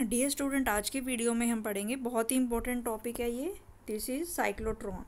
Dear student, आज की video में हम पढ़ेंगे, बहुत ही इंपॉर्टेंट टॉपिक है ये। This is cyclotron.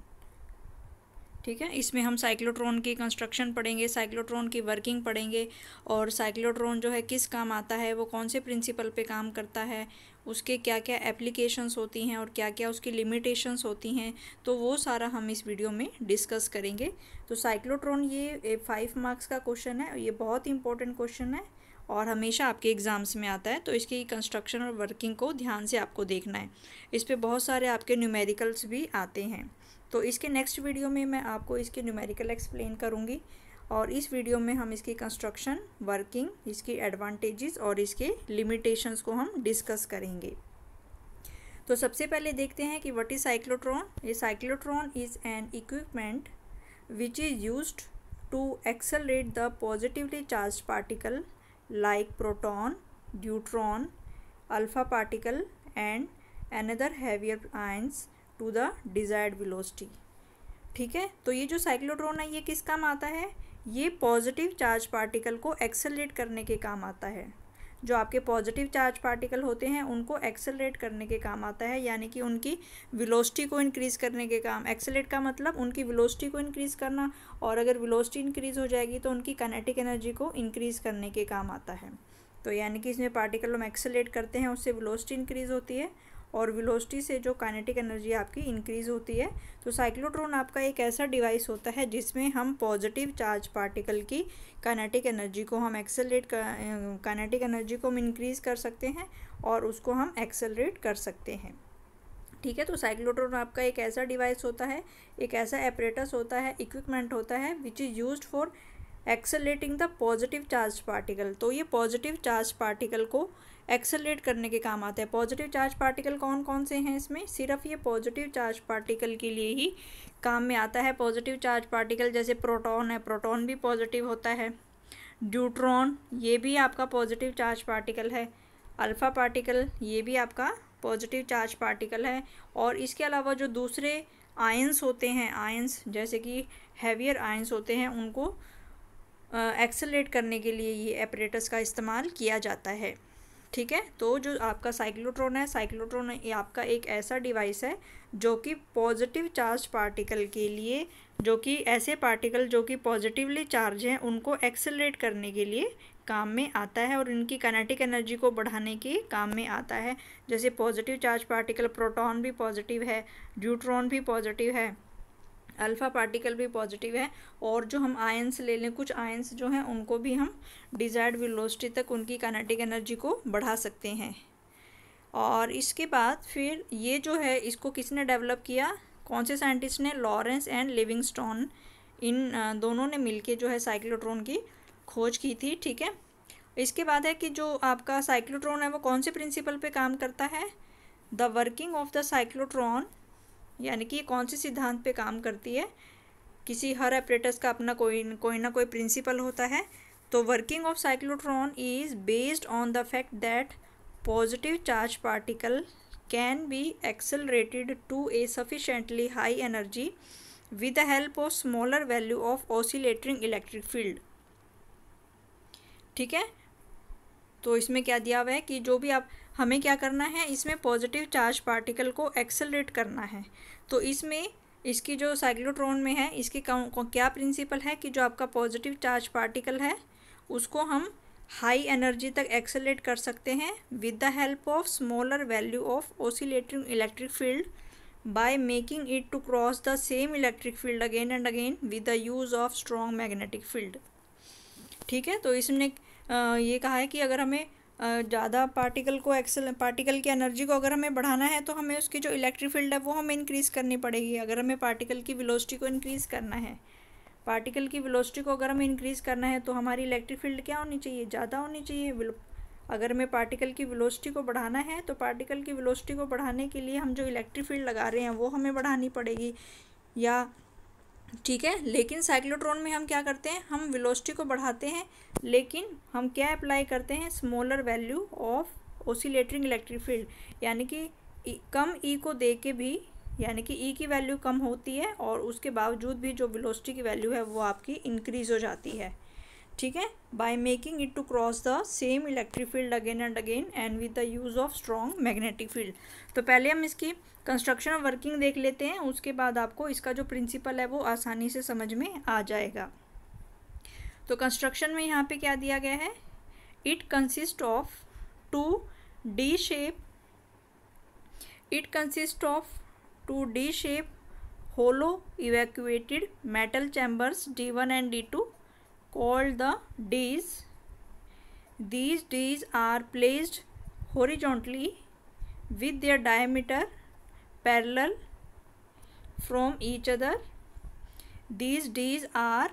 ठीक है, इसमें हम साइक्लोट्रॉन की कंस्ट्रक्शन पढ़ेंगे, साइक्लोट्रॉन की वर्किंग पढ़ेंगे और साइक्लोट्रॉन जो है किस काम आता है, वो कौन से प्रिंसिपल पे काम करता है, उसके क्या क्या एप्लीकेशंस होती हैं और क्या क्या उसकी लिमिटेशंस होती हैं, तो वो सारा हम इस वीडियो में डिस्कस करेंगे। तो साइक्लोट्रॉन ये 5 मार्क्स का क्वेश्चन है, ये बहुत इंपॉर्टेंट क्वेश्चन है और हमेशा आपके एग्ज़ाम्स में आता है। तो इसकी कंस्ट्रक्शन और वर्किंग को ध्यान से आपको देखना है। इस पे बहुत सारे आपके न्यूमेरिकल्स भी आते हैं। तो इसके नेक्स्ट वीडियो में मैं आपको इसके न्यूमेरिकल एक्सप्लेन करूँगी और इस वीडियो में हम इसकी कंस्ट्रक्शन, वर्किंग, इसकी एडवांटेजेस और इसके लिमिटेशंस को हम डिस्कस करेंगे। तो सबसे पहले देखते हैं कि what is cyclotron. A cyclotron is an equipment which is used to accelerate the positively charged particle like proton, neutron, alpha particle and another heavier ions to the desired velocity। ठीक है, तो ये जो साइक्लोट्रॉन है ये किस काम आता है? ये पॉजिटिव चार्ज पार्टिकल को एक्सेलरेट करने के काम आता है। जो आपके पॉजिटिव चार्ज पार्टिकल होते हैं उनको एक्सेलरेट करने के काम आता है, यानी कि उनकी वेलोसिटी को इंक्रीज़ करने के काम। एक्सेलरेट का मतलब उनकी वेलोसिटी को इंक्रीज़ करना, और अगर वेलोसिटी इंक्रीज़ हो जाएगी तो उनकी काइनेटिक एनर्जी को इंक्रीज़ करने के काम आता है। तो यानी कि इसमें पार्टिकल हम एक्सेलरेट करते हैं, उससे वेलोसिटी इंक्रीज़ होती है और वेलोसिटी से जो काइनेटिक एनर्जी आपकी इंक्रीज़ होती है। तो साइक्लोट्रॉन आपका एक ऐसा डिवाइस होता है जिसमें हम पॉजिटिव चार्ज पार्टिकल की काइनेटिक एनर्जी को हम काइनेटिक एनर्जी को हम इंक्रीज़ कर सकते हैं और उसको हम एक्सेलरेट कर सकते हैं। ठीक है, तो साइक्लोट्रॉन आपका एक ऐसा डिवाइस होता है, एक ऐसा एपरेटस होता है, इक्विपमेंट होता है विच is used for accelerating the positive charge particle. तो ये पॉजिटिव चार्ज पार्टिकल को एक्सेलरेट करने के काम आते हैं। पॉजिटिव चार्ज पार्टिकल कौन कौन से हैं इसमें? सिर्फ ये पॉजिटिव चार्ज पार्टिकल के लिए ही काम में आता है। पॉजिटिव चार्ज पार्टिकल जैसे प्रोटॉन है, प्रोटॉन भी पॉजिटिव होता है। न्यूट्रॉन, ये भी आपका पॉजिटिव चार्ज पार्टिकल है। अल्फ़ा पार्टिकल, ये भी आपका पॉजिटिव चार्ज पार्टिकल है। और इसके अलावा जो दूसरे आयंस होते हैं, आयंस जैसे कि हैवियर आयंस होते हैं, उनको एक्सेलरेट करने के लिए ये एपरेटस का इस्तेमाल किया जाता है। ठीक है, तो जो आपका साइक्लोट्रॉन है, साइक्लोट्रॉन ये आपका एक ऐसा डिवाइस है जो कि पॉजिटिव चार्ज पार्टिकल के लिए, जो कि ऐसे पार्टिकल जो कि पॉजिटिवली चार्ज हैं उनको एक्सेलरेट करने के लिए काम में आता है और इनकी काइनेटिक एनर्जी को बढ़ाने के काम में आता है। जैसे पॉजिटिव चार्ज पार्टिकल, प्रोटॉन भी पॉजिटिव है, न्यूट्रॉन भी पॉजिटिव है, अल्फ़ा पार्टिकल भी पॉजिटिव है। और जो हम आयंस ले लें, कुछ आयंस जो हैं उनको भी हम डिज़ायर्ड वेलोसिटी तक उनकी काइनेटिक एनर्जी को बढ़ा सकते हैं। और इसके बाद फिर ये जो है इसको किसने डेवलप किया? कौन से साइंटिस्ट ने? Lawrence and Livingstone. इन दोनों ने मिलके जो है साइक्लोट्रॉन की खोज की थी। ठीक है, इसके बाद है कि जो आपका साइक्लोट्रॉन है वो कौन से प्रिंसिपल पे काम करता है? The working of the cyclotron, यानी कि ये कौन से सिद्धांत पे काम करती है? किसी हर एपरेटस का अपना कोई ना कोई प्रिंसिपल होता है। तो working of cyclotron is based on the fact that positive charge particle can be accelerated to a sufficiently high energy with the help of smaller value of oscillating electric field. ठीक है, तो इसमें क्या दिया हुआ है कि जो भी आप हमें क्या करना है, इसमें पॉजिटिव चार्ज पार्टिकल को एक्सेलरेट करना है। तो इसमें इसकी जो साइक्लोट्रॉन में है इसकी क्या प्रिंसिपल है कि जो आपका पॉजिटिव चार्ज पार्टिकल है उसको हम हाई एनर्जी तक एक्सेलरेट कर सकते हैं with the help of smaller value of oscillating electric field by making it to cross the same electric field again and again with the use of strong magnetic field. ठीक है, तो इसने ये कहा है कि अगर हमें ज़्यादा पार्टिकल की एनर्जी को अगर हमें बढ़ाना है तो हमें उसकी जो इलेक्ट्रिक फील्ड है वो हमें इंक्रीज़ करनी पड़ेगी। अगर हमें पार्टिकल की वेलोसिटी को इंक्रीज़ करना है, पार्टिकल की वेलोसिटी को अगर हमें इंक्रीज़ करना है तो हमारी इलेक्ट्रिक फील्ड क्या होनी चाहिए? ज़्यादा होनी चाहिए। अगर हमें पार्टिकल की वेलोसिटी को बढ़ाना है तो पार्टिकल की वेलोसिटी को बढ़ाने के लिए हम जो इलेक्ट्रिक फील्ड लगा रहे हैं वो हमें बढ़ानी पड़ेगी या ठीक है। लेकिन साइक्लोट्रॉन में हम क्या करते हैं? हम वेलोसिटी को बढ़ाते हैं लेकिन हम क्या अप्लाई करते हैं? Smaller value of oscillating electric field, यानी कि कम ई को दे के भी, यानी कि ई की वैल्यू कम होती है और उसके बावजूद भी जो वेलोसिटी की वैल्यू है वो आपकी इंक्रीज़ हो जाती है। ठीक है, by making it to cross the same electric field again and again and with the use of strong magnetic field. तो पहले हम इसकी कंस्ट्रक्शन और वर्किंग देख लेते हैं, उसके बाद आपको इसका जो प्रिंसिपल है वो आसानी से समझ में आ जाएगा। तो कंस्ट्रक्शन में यहाँ पे क्या दिया गया है, it consist of two D shape hollow evacuated metal chambers D1 and D2 called the Ds. These Ds are placed horizontally with their diameter parallel from each other. These Ds are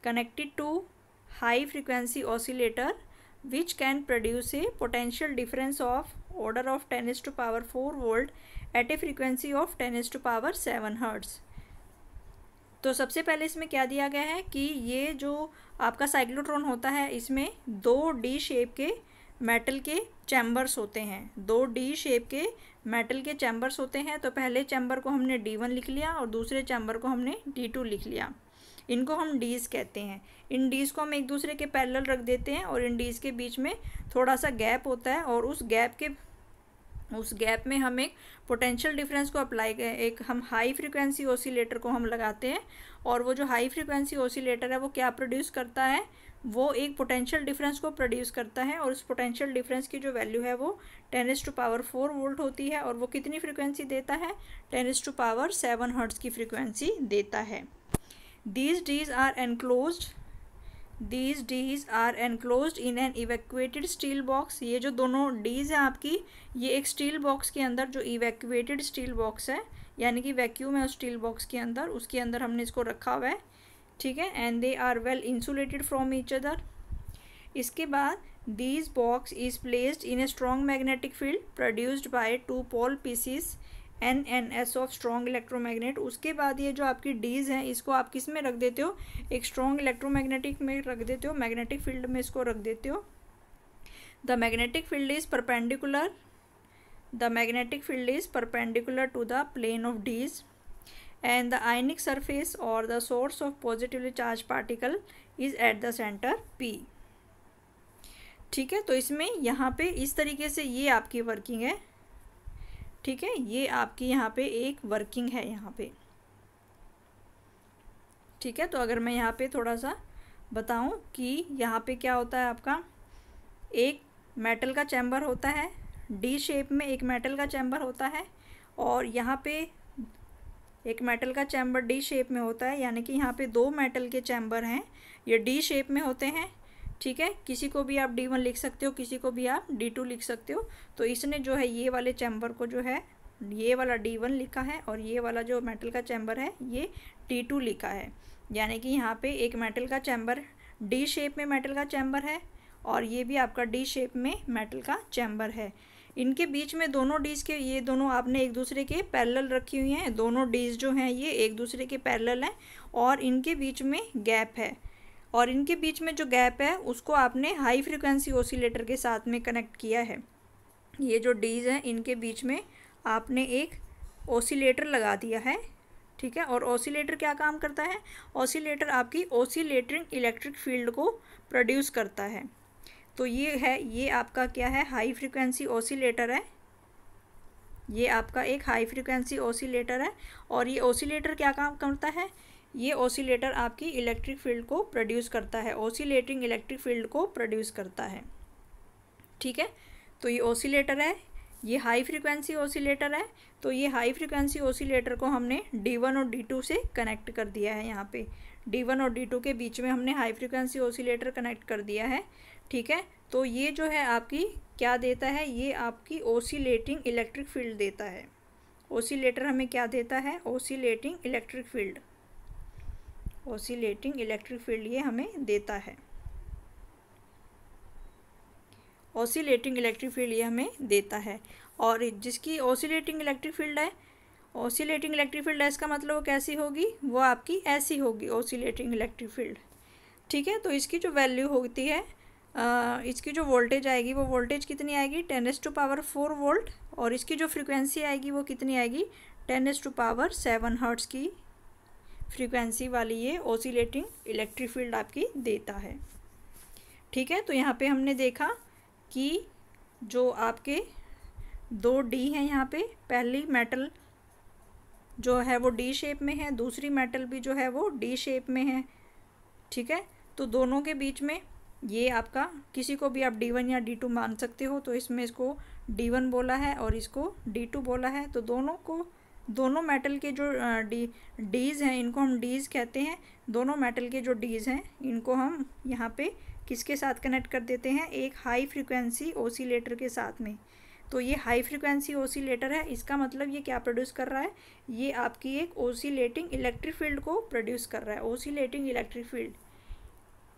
connected to high frequency oscillator which can produce a potential difference of order of 10⁴ volt at a frequency of 10⁻⁷ hertz. तो सबसे पहले इसमें क्या दिया गया है कि ये जो आपका साइक्लोट्रॉन होता है इसमें 2 डी शेप के मेटल के चैम्बर्स होते हैं, 2 डी शेप के मेटल के चैम्बर्स होते हैं। तो पहले चैम्बर को हमने D1 लिख लिया और दूसरे चैम्बर को हमने D2 लिख लिया। इनको हम डीज कहते हैं। इन डीज को हम एक दूसरे के पैरेलल रख देते हैं और इन डीज के बीच में थोड़ा सा गैप होता है और उस गैप में हम एक पोटेंशियल डिफरेंस को अप्लाई करें, एक हम हाई फ्रीक्वेंसी ऑसिलेटर को हम लगाते हैं और वो जो हाई फ्रीक्वेंसी ऑसिलेटर है वो क्या प्रोड्यूस करता है, वो एक पोटेंशियल डिफरेंस को प्रोड्यूस करता है और उस पोटेंशियल डिफरेंस की जो वैल्यू है वो 10⁴ वोल्ट होती है और वो कितनी फ्रीक्वेंसी देता है, 10⁻⁷ हर्ट्ज़ की फ्रीक्वेंसी देता है। These Ds are enclosed in an evacuated steel box। ये जो दोनों Ds हैं आपकी, ये एक स्टील बॉक्स के अंदर, जो evacuated स्टील बॉक्स है यानी कि वैक्यूम है उस स्टील बॉक्स के अंदर, उसके अंदर हमने इसको रखा हुआ है, ठीक है। And they are well insulated from each other. इसके बाद this box is placed in a strong magnetic field produced by 2 pole pieces NNS of strong electromagnet. उसके बाद ये जो आपकी डीज हैं इसको आप किस में रख देते हो, एक स्ट्रॉन्ग इलेक्ट्रोमैग्नेटिक में रख देते हो, मैग्नेटिक फील्ड में इसको रख देते हो। The magnetic field is perpendicular to the plane of dees and the ionic surface और the source of positively charge particle is at the centre P। ठीक है, तो इसमें यहाँ पे इस तरीके से ये आपकी वर्किंग है, ठीक है, ये आपकी यहाँ पे एक वर्किंग है यहाँ पे, ठीक है। तो अगर मैं यहाँ पे थोड़ा सा बताऊँ कि यहाँ पे क्या होता है, आपका एक मेटल का चैम्बर होता है, डी शेप में एक मेटल का चैम्बर होता है और यहाँ पे एक मेटल का चैम्बर डी शेप में होता है, यानी कि यहाँ पे 2 मेटल के चैम्बर हैं, ये डी शेप में होते हैं, ठीक है। किसी को भी आप D1 लिख सकते हो, किसी को भी आप D2 लिख सकते हो। तो इसने जो है ये वाले चैम्बर को जो है ये वाला D1 लिखा है और ये वाला जो मेटल का चैम्बर है ये D2 लिखा है, यानी कि यहाँ पे एक मेटल का चैम्बर डी शेप में मेटल का चैम्बर है और ये भी आपका डी शेप में मेटल का चैम्बर है। इनके बीच में दोनों डीज के, ये दोनों आपने एक दूसरे के पैरेलल रखी हुई हैं, दोनों डीज जो हैं ये एक दूसरे के पैरेलल हैं और इनके बीच में गैप है और इनके बीच में जो गैप है उसको आपने हाई फ्रीक्वेंसी ऑसिलेटर के साथ में कनेक्ट किया है। ये जो डीज हैं इनके बीच में आपने एक ऑसिलेटर लगा दिया है, ठीक है। और ऑसिलेटर क्या काम करता है, ऑसिलेटर आपकी ऑसिलेटिंग इलेक्ट्रिक फील्ड को प्रोड्यूस करता है। तो ये है, ये आपका क्या है, हाई फ्रीक्वेंसी ऑसिलेटर है, ये आपका एक हाई फ्रीक्वेंसी ऑसिलेटर है और ये ऑसिलेटर क्या काम करता है, ये ऑसिलेटर आपकी इलेक्ट्रिक फील्ड को प्रोड्यूस करता है, ऑसिलेटिंग इलेक्ट्रिक फील्ड को प्रोड्यूस करता है, ठीक है। तो ये ऑसिलेटर है, ये हाई फ्रीक्वेंसी ऑसिलेटर है। तो ये हाई फ्रीक्वेंसी ऑसिलेटर को हमने D1 और D2 से कनेक्ट कर दिया है, यहाँ पे D1 और D2 के बीच में हमने हाई फ्रीक्वेंसी ऑसिलेटर कनेक्ट कर दिया है, ठीक है। तो ये जो है आपकी क्या देता है, ये आपकी ऑसिलेटिंग इलेक्ट्रिक फील्ड देता है। ऑसिलेटर हमें क्या देता है, oscillating electric field, oscillating electric field ये हमें देता है, ऑसिलेटिंग इलेक्ट्रिक फील्ड ये हमें देता है। और जिसकी ऑसिलेटिंग इलेक्ट्रिक फील्ड है, ऑसिलेटिंग इलेक्ट्रिक फील्ड है, इसका मतलब वो कैसी होगी, वो आपकी ऐसी होगी ऑसिलेटिंग इलेक्ट्रिक फील्ड, ठीक है। तो इसकी जो वैल्यू होती है, इसकी जो वोल्टेज आएगी वो वोल्टेज कितनी आएगी, 10⁴ वोल्ट और इसकी जो फ्रीक्वेंसी आएगी वो कितनी आएगी, 10⁻⁷ हर्ट्ज़ की फ्रीक्वेंसी वाली ये ओसिलेटिंग इलेक्ट्रिक फील्ड आपकी देता है। ठीक है, तो यहाँ पे हमने देखा कि जो आपके दो डी हैं, यहाँ पे पहली मेटल जो है वो डी शेप में है, दूसरी मेटल भी जो है वो डी शेप में है। ठीक है, तो दोनों के बीच में ये आपका, किसी को भी आप D1 या D2 मान सकते हो, तो इसमें इसको D1 बोला है और इसको D2 बोला है। तो दोनों मेटल के जो डीज़ हैं इनको हम डीज़ कहते हैं। दोनों मेटल के जो डीज़ हैं इनको हम यहाँ पे किसके साथ कनेक्ट कर देते हैं, एक हाई फ्रिक्वेंसी ओसिलेटर के साथ में। तो ये हाई फ्रिक्वेंसी ओसिलेटर है, इसका मतलब ये क्या प्रोड्यूस कर रहा है, ये आपकी एक ओसिलेटिंग इलेक्ट्रिक फील्ड को प्रोड्यूस कर रहा है। ओसिलेटिंग इलेक्ट्रिक फील्ड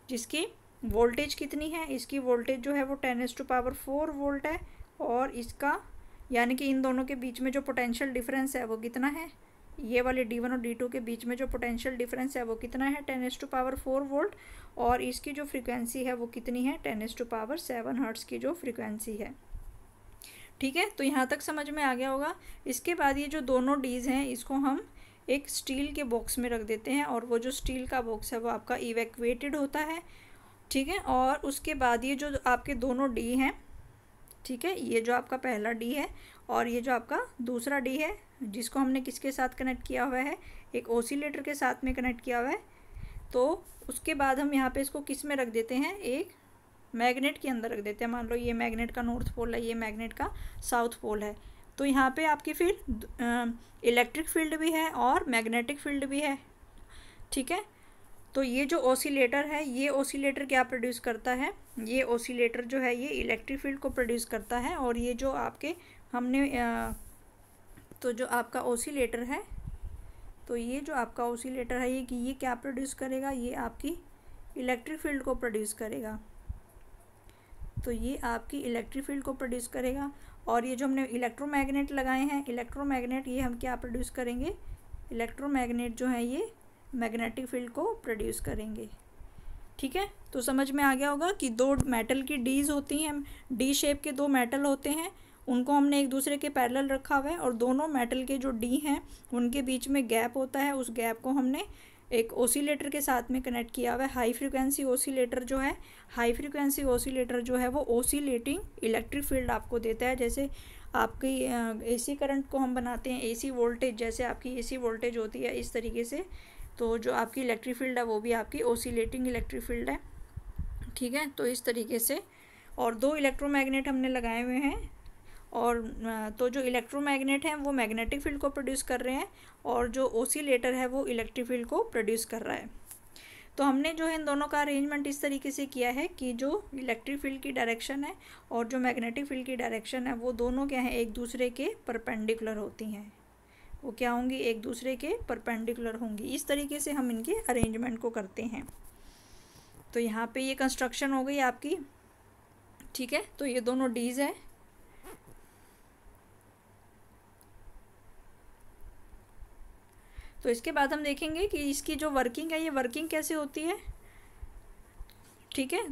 जिसकी वोल्टेज कितनी है, इसकी वोल्टेज जो है वो 10⁴ वोल्ट है, और इसका यानी कि इन दोनों के बीच में जो पोटेंशियल डिफरेंस है वो कितना है, ये वाले D1 और D2 के बीच में जो पोटेंशियल डिफरेंस है वो कितना है, 10⁴ वोल्ट, और इसकी जो फ्रीक्वेंसी है वो कितनी है, 10⁷ हर्ट्ज़ की जो फ्रीक्वेंसी है। ठीक है, तो यहाँ तक समझ में आ गया होगा। इसके बाद ये जो दोनों डीज़ हैं इसको हम एक स्टील के बॉक्स में रख देते हैं, और वो जो स्टील का बॉक्स है वो आपका इवैक्यूएटेड होता है। ठीक है, और उसके बाद ये जो आपके दोनों डी हैं, ठीक है, ये जो आपका पहला डी है और ये जो आपका दूसरा डी है, जिसको हमने किसके साथ कनेक्ट किया हुआ है, एक ओसिलेटर के साथ में कनेक्ट किया हुआ है। तो उसके बाद हम यहाँ पे इसको किस में रख देते हैं, एक मैग्नेट के अंदर रख देते हैं। मान लो ये मैग्नेट का नॉर्थ पोल है, ये मैग्नेट का साउथ पोल है। तो यहाँ पे आपकी फिर इलेक्ट्रिक फील्ड भी है और मैग्नेटिक फील्ड भी है। ठीक है, तो ये जो ओसिलेटर है, ये ओसिलेटर क्या प्रोड्यूस करता है, ये ओसिलेटर जो है ये इलेक्ट्रिक फील्ड को प्रोड्यूस करता है। और ये जो आपके हमने तो जो आपका ओसिलेटर है, तो ये जो आपका ओसिलेटर है ये क्या प्रोड्यूस करेगा, ये आपकी इलेक्ट्रिक फील्ड को प्रोड्यूस करेगा। तो ये आपकी इलेक्ट्रिक फील्ड को प्रोड्यूस करेगा। और ये जो हमने इलेक्ट्रोमैग्नेट लगाए हैं, इलेक्ट्रोमैग्नेट ये हम क्या प्रोड्यूस करेंगे, इलेक्ट्रोमैग्नेट जो है ये मैग्नेटिक फील्ड को प्रोड्यूस करेंगे। ठीक है, तो समझ में आ गया होगा कि दो मेटल की डीज होती हैं, डी शेप के दो मेटल होते हैं, उनको हमने एक दूसरे के पैरेलल रखा हुआ है, और दोनों मेटल के जो डी हैं उनके बीच में गैप होता है। उस गैप को हमने एक ओसिलेटर के साथ में कनेक्ट किया हुआ है। हाई फ्रिक्वेंसी ओसिलेटर जो है, हाई फ्रिक्वेंसी ओसिलेटर जो है वो ओसिलेटिंग इलेक्ट्रिक फील्ड आपको देता है। जैसे आपकी एसी करंट को हम बनाते हैं, एसी वोल्टेज, जैसे आपकी एसी वोल्टेज होती है इस तरीके से, तो जो आपकी इलेक्ट्रिक फील्ड है वो भी आपकी ओसिलेटिंग इलेक्ट्रिक फील्ड है। ठीक है, तो इस तरीके से, और दो इलेक्ट्रोमैग्नेट हमने लगाए हुए हैं, और तो जो इलेक्ट्रोमैग्नेट हैं वो मैग्नेटिक फील्ड को प्रोड्यूस कर रहे हैं, और जो ओसिलेटर है वो इलेक्ट्रिक फील्ड को प्रोड्यूस कर रहा है। तो हमने जो है इन दोनों का अरेंजमेंट इस तरीके से किया है कि जो इलेक्ट्रिक फील्ड की डायरेक्शन है और जो मैग्नेटिक फील्ड की डायरेक्शन है वो दोनों क्या हैं, एक दूसरे के परपेंडिकुलर होती हैं। वो क्या होंगी, एक दूसरे के परपेंडिकुलर होंगी। इस तरीके से हम इनके अरेंजमेंट को करते हैं। तो यहाँ पे ये कंस्ट्रक्शन हो गई आपकी। ठीक है, तो ये दोनों डीज है। तो इसके बाद हम देखेंगे कि इसकी जो वर्किंग है ये वर्किंग कैसे होती है। ठीक है,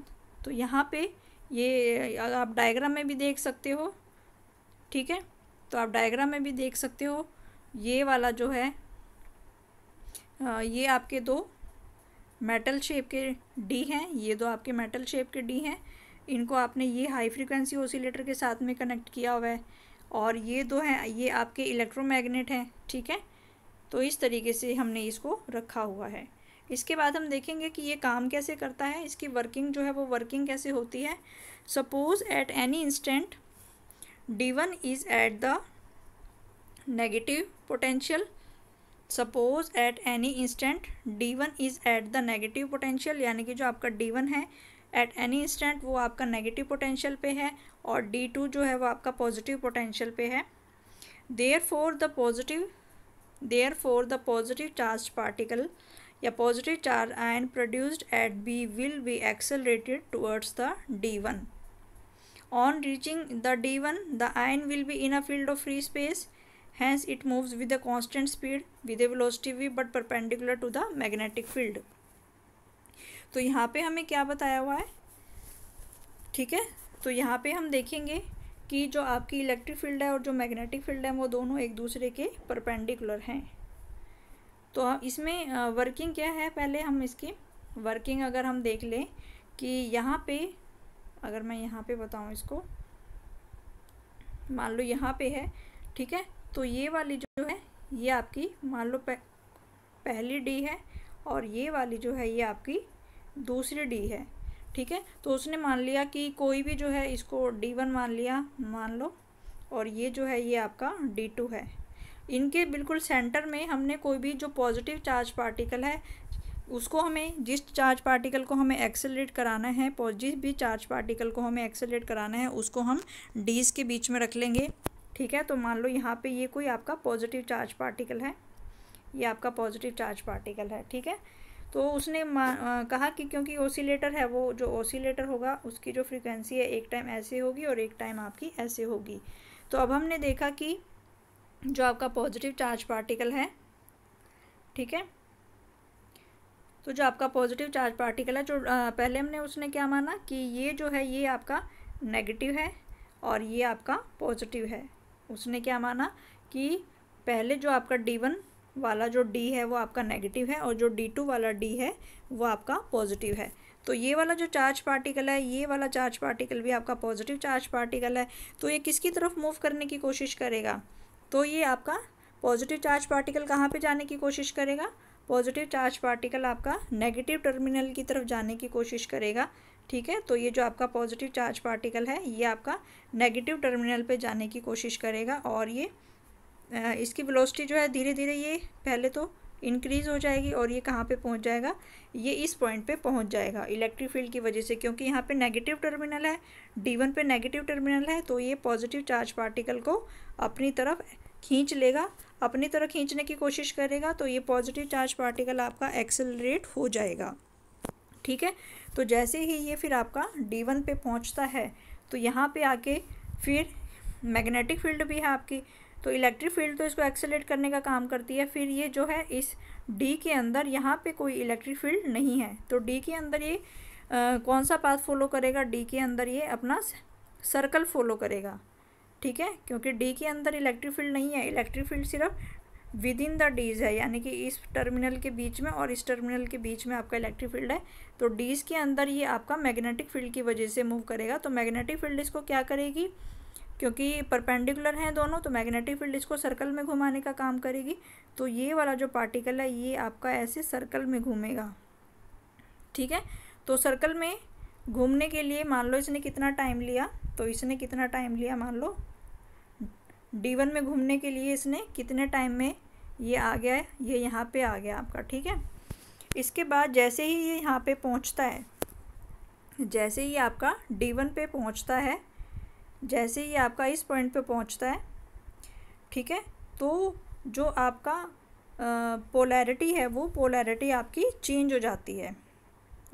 तो यहाँ पे ये आप डायग्राम में भी देख सकते हो। ठीक है, तो आप डायग्राम में भी देख सकते हो, ये वाला जो है ये आपके दो मेटल शेप के डी हैं, ये दो आपके मेटल शेप के डी हैं। इनको आपने ये हाई फ्रिक्वेंसी ओसिलेटर के साथ में कनेक्ट किया हुआ है, और ये दो हैं ये आपके इलेक्ट्रोमैग्नेट हैं। ठीक है, तो इस तरीके से हमने इसको रखा हुआ है। इसके बाद हम देखेंगे कि ये काम कैसे करता है, इसकी वर्किंग जो है वो वर्किंग कैसे होती है। Suppose at any instant D1 is at the negative potential. Suppose at any instant D1 is at the negative potential, यानी कि जो आपका D1 है एट एनी इंस्टेंट वो आपका नेगेटिव पोटेंशियल पे है, और D2 जो है वो आपका पॉजिटिव पोटेंशियल पे है। Therefore the positive charge particle या positive charge ion produced at B will be accelerated towards the D1. On reaching the D1, the ion will be in a field of free space. Hence, it moves with a constant speed with a velocity v but perpendicular to the magnetic field. तो यहाँ पे हमें क्या बताया हुआ है, ठीक है, तो यहाँ पे हम देखेंगे कि जो आपकी इलेक्ट्रिक फील्ड है और जो मैग्नेटिक फील्ड है वो दोनों एक दूसरे के परपेंडिकुलर हैं। तो इसमें वर्किंग क्या है, पहले हम इसकी वर्किंग अगर हम देख लें कि यहाँ पे अगर मैं यहाँ पे बताऊँ इसको, मान लो यहाँ पे है, ठीक है, तो ये वाली जो है ये आपकी मान लो पहली डी है और ये वाली जो है ये आपकी दूसरी डी है, ठीक है। तो उसने मान लिया कि कोई भी जो है इसको D1 मान लिया मान लो, और ये जो है ये आपका D2 है। इनके बिल्कुल सेंटर में हमने कोई भी जो पॉजिटिव चार्ज पार्टिकल है उसको हमें, जिस चार्ज पार्टिकल को हमें एक्सेलरेट कराना है, जिस भी चार्ज पार्टिकल को हमें एक्सेलरेट कराना है उसको हम डीज के बीच में रख लेंगे, ठीक है। तो मान लो यहाँ पे ये कोई आपका पॉजिटिव चार्ज पार्टिकल है, ये आपका पॉजिटिव चार्ज पार्टिकल है, ठीक है। तो उसने कहा कि क्योंकि ओसिलेटर है, वो जो ओसिलेटर होगा उसकी जो फ्रीक्वेंसी है एक टाइम ऐसे होगी और एक टाइम आपकी ऐसे होगी। तो अब हमने देखा कि जो आपका पॉजिटिव चार्ज पार्टिकल है, ठीक है, तो जो आपका पॉजिटिव चार्ज पार्टिकल है, जो पहले हमने उसने क्या माना कि ये जो है ये आपका नेगेटिव है और ये आपका पॉजिटिव है। उसने क्या माना कि पहले जो आपका D1 वाला जो D है वो आपका नेगेटिव है और जो D2 वाला D है वो आपका पॉजिटिव है। तो ये वाला जो चार्ज पार्टिकल है, ये वाला चार्ज पार्टिकल भी आपका पॉजिटिव चार्ज पार्टिकल है। तो ये किसकी तरफ मूव करने की कोशिश करेगा, तो ये आपका पॉजिटिव चार्ज पार्टिकल कहाँ पे जाने की कोशिश करेगा, पॉजिटिव चार्ज पार्टिकल आपका नेगेटिव टर्मिनल की तरफ जाने की कोशिश करेगा, ठीक है। तो ये जो आपका पॉजिटिव चार्ज पार्टिकल है ये आपका नेगेटिव टर्मिनल पे जाने की कोशिश करेगा और ये इसकी वेलोसिटी जो है धीरे धीरे ये पहले तो इंक्रीज़ हो जाएगी और ये कहाँ पे पहुँच जाएगा, ये इस पॉइंट पे पहुँच जाएगा इलेक्ट्रिक फील्ड की वजह से, क्योंकि यहाँ पे नेगेटिव टर्मिनल है, D1 पे नेगेटिव टर्मिनल है। तो ये पॉजिटिव चार्ज पार्टिकल को अपनी तरफ खींच लेगा, अपनी तरफ खींचने की कोशिश करेगा, तो ये पॉजिटिव चार्ज पार्टिकल आपका एक्सेलरेट हो जाएगा, ठीक है। तो जैसे ही ये फिर आपका D1 पे पहुंचता है तो यहाँ पे आके फिर मैग्नेटिक फील्ड भी है आपकी, तो इलेक्ट्रिक फील्ड तो इसको एक्सेलरेट करने का काम करती है। फिर ये जो है इस D के अंदर यहाँ पे कोई इलेक्ट्रिक फील्ड नहीं है, तो D के अंदर ये कौन सा पाथ फॉलो करेगा, D के अंदर ये अपना सर्कल फॉलो करेगा, ठीक है, क्योंकि D के अंदर इलेक्ट्रिक फील्ड नहीं है, इलेक्ट्रिक फील्ड सिर्फ विद इन द डीज है, यानी कि इस टर्मिनल के बीच में और इस टर्मिनल के बीच में आपका इलेक्ट्रिक फील्ड है। तो डीज के अंदर ये आपका मैग्नेटिक फील्ड की वजह से मूव करेगा। तो मैग्नेटिक फील्ड इसको क्या करेगी, क्योंकि परपेंडिकुलर हैं दोनों, तो मैग्नेटिक फील्ड इसको सर्कल में घुमाने का काम करेगी। तो ये वाला जो पार्टिकल है ये आपका ऐसे सर्कल में घूमेगा, ठीक है। तो सर्कल में घूमने के लिए मान लो इसने कितना टाइम लिया, तो इसने कितना टाइम लिया, मान लो D1 में घूमने के लिए इसने कितने टाइम में ये आ गया है, ये यहाँ पे आ गया आपका, ठीक है। इसके बाद जैसे ही ये यहाँ पे पहुँचता है, जैसे ही आपका D1 पे पहुँचता है, जैसे ही आपका इस पॉइंट पे पहुँचता है, ठीक है, तो जो आपका पोलैरिटी है वो पोलैरिटी आपकी चेंज हो जाती है,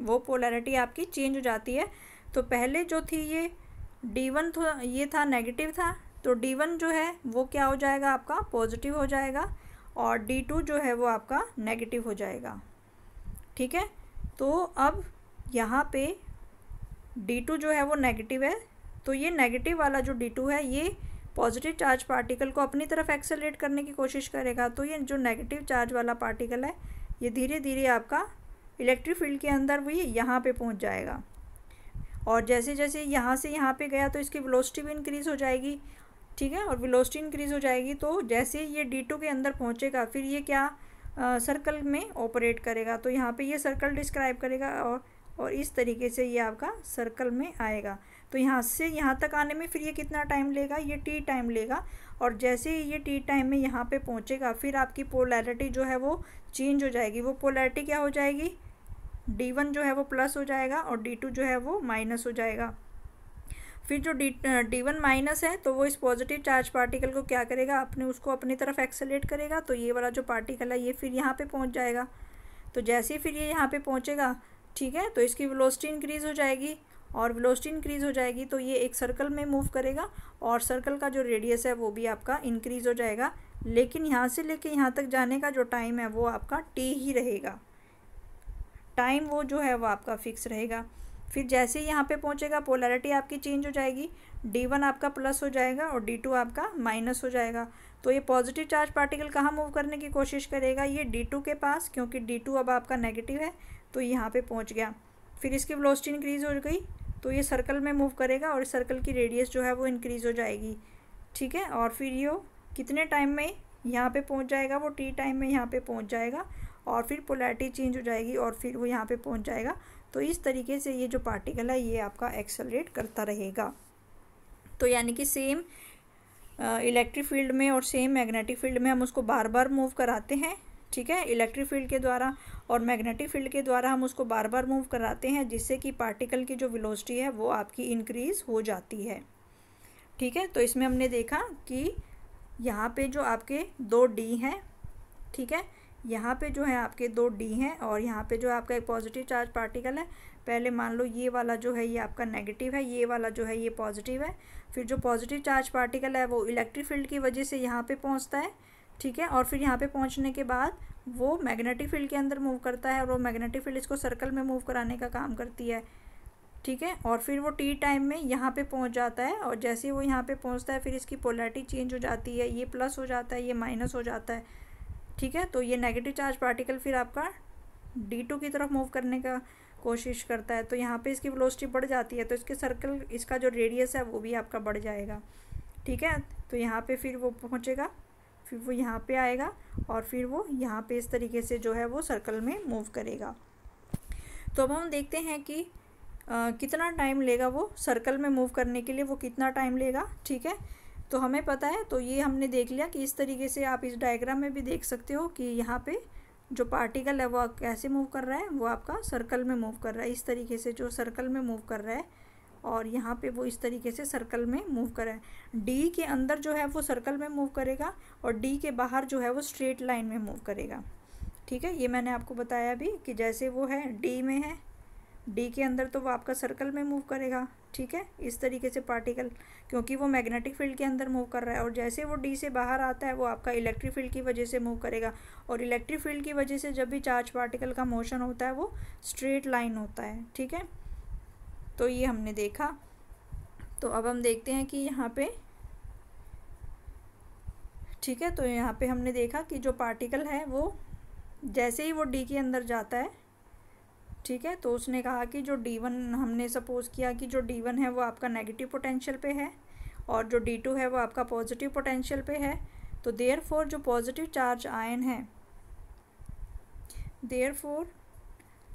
वो पोलैरिटी आपकी चेंज हो जाती है। तो पहले जो थी ये D1 था, ये था नेगेटिव था, तो D1 जो है वो क्या हो जाएगा आपका पॉजिटिव हो जाएगा और D2 जो है वो आपका नेगेटिव हो जाएगा, ठीक है। तो अब यहाँ पे D2 जो है वो नेगेटिव है, तो ये नेगेटिव वाला जो D2 है ये पॉजिटिव चार्ज पार्टिकल को अपनी तरफ एक्सेलरेट करने की कोशिश करेगा। तो ये जो नेगेटिव चार्ज वाला पार्टिकल है ये धीरे धीरे आपका इलेक्ट्रिक फील्ड के अंदर भी यहाँ पे पहुँच जाएगा और जैसे जैसे यहाँ से यहाँ पे गया तो इसकी वेलोसिटी भी इंक्रीज़ हो जाएगी, ठीक है। और वेलोसिटी इंक्रीज़ हो जाएगी तो जैसे ये D2 के अंदर पहुँचेगा फिर ये क्या सर्कल में ऑपरेट करेगा, तो यहाँ पे ये सर्कल डिस्क्राइब करेगा और इस तरीके से ये आपका सर्कल में आएगा। तो यहाँ से यहाँ तक आने में फिर ये कितना टाइम लेगा, ये T टाइम लेगा और जैसे ही ये T टाइम में यहाँ पे पहुँचेगा फिर आपकी पोलैरिटी जो है वो चेंज हो जाएगी। वो पोलैरिटी क्या हो जाएगी, D1 जो है वो प्लस हो जाएगा और D2 जो है वो माइनस हो जाएगा। फिर जो D1 माइनस है तो वो इस पॉजिटिव चार्ज पार्टिकल को क्या करेगा, उसको अपनी तरफ एक्सेलरेट करेगा। तो ये वाला जो पार्टिकल है ये फिर यहाँ पे पहुँच जाएगा। तो जैसे ही फिर ये यहाँ पे पहुँचेगा, ठीक है, तो इसकी वेलोसिटी इंक्रीज़ हो जाएगी और वेलोसिटी इंक्रीज़ हो जाएगी तो ये एक सर्कल में मूव करेगा और सर्कल का जो रेडियस है वो भी आपका इंक्रीज़ हो जाएगा। लेकिन यहाँ से लेके यहाँ तक जाने का जो टाइम है वो आपका T ही रहेगा, टाइम वो जो है वो आपका फिक्स रहेगा। फिर जैसे ही यहाँ पे पहुँचेगा पोलैरिटी आपकी चेंज हो जाएगी, D1 आपका प्लस हो जाएगा और D2 आपका माइनस हो जाएगा। तो ये पॉजिटिव चार्ज पार्टिकल कहाँ मूव करने की कोशिश करेगा, ये D2 के पास, क्योंकि D2 अब आपका नेगेटिव है तो यहाँ पे पहुँच गया। फिर इसकी वेलोसिटी इंक्रीज़ हो गई तो ये सर्कल में मूव करेगा और इस सर्कल की रेडियस जो है वो इंक्रीज़ हो जाएगी, ठीक है। और फिर ये कितने टाइम में यहाँ पे पहुँच जाएगा, वो T टाइम में यहाँ पे पहुँच जाएगा और फिर पोलैरिटी चेंज हो जाएगी और फिर वो यहाँ पे पहुँच जाएगा। तो इस तरीके से ये जो पार्टिकल है ये आपका एक्सेलरेट करता रहेगा। तो यानी कि सेम इलेक्ट्रिक फील्ड में और सेम मैग्नेटिक फील्ड में हम उसको बार बार मूव कराते हैं, ठीक है। इलेक्ट्रिक फील्ड के द्वारा और मैग्नेटिक फील्ड के द्वारा हम उसको बार बार मूव कराते हैं, जिससे कि पार्टिकल की जो वेलोसिटी है वो आपकी इंक्रीज़ हो जाती है, ठीक है। तो इसमें हमने देखा कि यहाँ पे जो आपके 2 D हैं, ठीक है, यहाँ पे जो है आपके 2 D हैं और यहाँ पे जो आपका एक पॉजिटिव चार्ज पार्टिकल है। पहले मान लो ये वाला जो है ये आपका नेगेटिव है, ये वाला जो है ये पॉजिटिव है। फिर जो पॉजिटिव चार्ज पार्टिकल है वो इलेक्ट्रिक फील्ड की वजह से यहाँ पे पहुँचता है, ठीक है। और फिर यहाँ पे पहुँचने के बाद वो मैग्नेटिक फील्ड के अंदर मूव करता है और वो मैग्नेटिक फील्ड इसको सर्कल में मूव कराने का काम करती है, ठीक है। और फिर वो T टाइम में यहाँ पे पहुँच जाता है और जैसे ही वो यहाँ पे पहुँचता है फिर इसकी पोलैरिटी चेंज हो जाती है, ये प्लस हो जाता है, ये माइनस हो जाता है, ठीक है। तो ये नेगेटिव चार्ज पार्टिकल फिर आपका D2 की तरफ मूव करने का कोशिश करता है। तो यहाँ पे इसकी वेलोसिटी बढ़ जाती है तो इसके सर्कल, इसका जो रेडियस है वो भी आपका बढ़ जाएगा, ठीक है। तो यहाँ पे फिर वो पहुँचेगा, फिर वो यहाँ पे आएगा और फिर वो यहाँ पे इस तरीके से जो है वो सर्कल में मूव करेगा। तो अब हम देखते हैं कि कितना टाइम लेगा वो सर्कल में मूव करने के लिए, वो कितना टाइम लेगा, ठीक है। तो हमें पता है, तो ये हमने देख लिया कि इस तरीके से आप इस डायग्राम में भी देख सकते हो कि यहाँ पे जो पार्टिकल है वो कैसे मूव कर रहा है, वो आपका सर्कल में मूव कर रहा है, इस तरीके से जो सर्कल में मूव कर रहा है और यहाँ पे वो इस तरीके से सर्कल में मूव कर रहा है। D के अंदर जो है वो सर्कल में मूव करेगा और D के बाहर जो है वो स्ट्रेट लाइन में मूव करेगा, ठीक है। ये मैंने आपको बताया भी कि जैसे वो है D में है, D के अंदर तो वो आपका सर्कल में मूव करेगा, ठीक है, इस तरीके से पार्टिकल, क्योंकि वो मैग्नेटिक फील्ड के अंदर मूव कर रहा है। और जैसे वो D से बाहर आता है वो आपका इलेक्ट्रिक फील्ड की वजह से मूव करेगा और इलेक्ट्रिक फील्ड की वजह से जब भी चार्ज पार्टिकल का मोशन होता है वो स्ट्रेट लाइन होता है, ठीक है। तो ये हमने देखा। तो अब हम देखते हैं कि यहाँ पे, ठीक है, तो यहाँ पे हमने देखा कि जो पार्टिकल है वो जैसे ही वो D के अंदर जाता है, ठीक है, तो उसने कहा कि जो D1, हमने सपोज़ किया कि जो D1 है वो आपका नेगेटिव पोटेंशियल पे है और जो D2 है वो आपका पॉजिटिव पोटेंशियल पे है। तो देयरफॉर जो पॉजिटिव चार्ज आयन है, देयरफॉर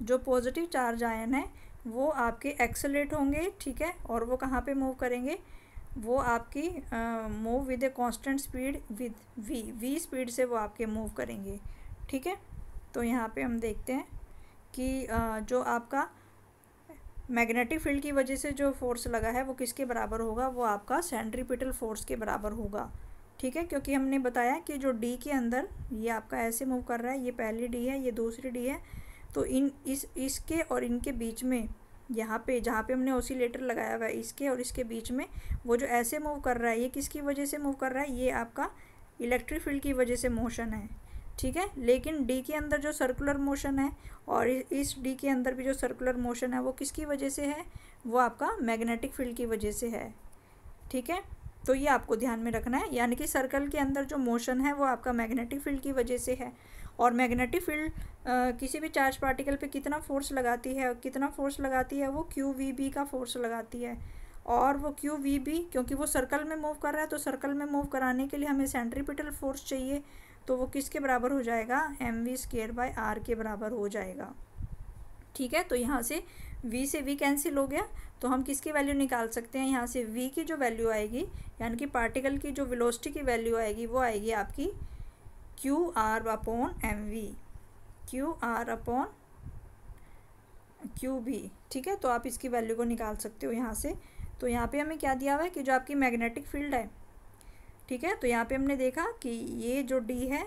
जो पॉजिटिव चार्ज आयन है वो आपके एक्सेलरेट होंगे, ठीक है। और वो कहाँ पे मूव करेंगे, वो आपकी move with a constant speed with v speed से वो आपके मूव करेंगे, ठीक है। तो यहाँ पे हम देखते हैं कि जो आपका मैग्नेटिक फील्ड की वजह से जो फोर्स लगा है वो किसके बराबर होगा, वो आपका सेंट्रीपिटल फोर्स के बराबर होगा, ठीक है। क्योंकि हमने बताया कि जो D के अंदर ये आपका ऐसे मूव कर रहा है, ये पहली D है, ये दूसरी D है, तो इसके और इनके बीच में यहाँ पे जहाँ पे हमने ऑसिलेटर लगाया हुआ है, इसके और इसके बीच में वो जो ऐसे मूव कर रहा है ये किसकी वजह से मूव कर रहा है, ये आपका इलेक्ट्रिक फील्ड की वजह से मोशन है, ठीक है। लेकिन D के अंदर जो सर्कुलर मोशन है और इस D के अंदर भी जो सर्कुलर मोशन है वो किसकी वजह से है, वो आपका मैग्नेटिक फील्ड की वजह से है, ठीक है। तो ये आपको ध्यान में रखना है, यानी कि सर्कल के अंदर जो मोशन है वो आपका मैग्नेटिक फील्ड की वजह से है। और मैग्नेटिक फील्ड किसी भी चार्ज पार्टिकल पे कितना फोर्स लगाती है, कितना फोर्स लगाती है, वो QVB का फोर्स लगाती है। और वो QVB क्योंकि वो सर्कल में मूव कर रहा है तो सर्कल में मूव कराने के लिए हमें सेंट्रीपिटल फोर्स चाहिए, तो वो किसके बराबर हो जाएगा, mv²/r के बराबर हो जाएगा, ठीक है। तो यहाँ से v से v कैंसिल हो गया, तो हम किसकी वैल्यू निकाल सकते हैं, यहाँ से v की जो वैल्यू आएगी, यानी कि पार्टिकल की जो वेलोसिटी की वैल्यू आएगी वो आएगी आपकी QR/mv, QR/QB, ठीक है। तो आप इसकी वैल्यू को निकाल सकते हो यहाँ से। तो यहाँ पे हमें क्या दिया हुआ है कि जो आपकी मैग्नेटिक फील्ड है, ठीक है, तो यहाँ पे हमने देखा कि ये जो D है,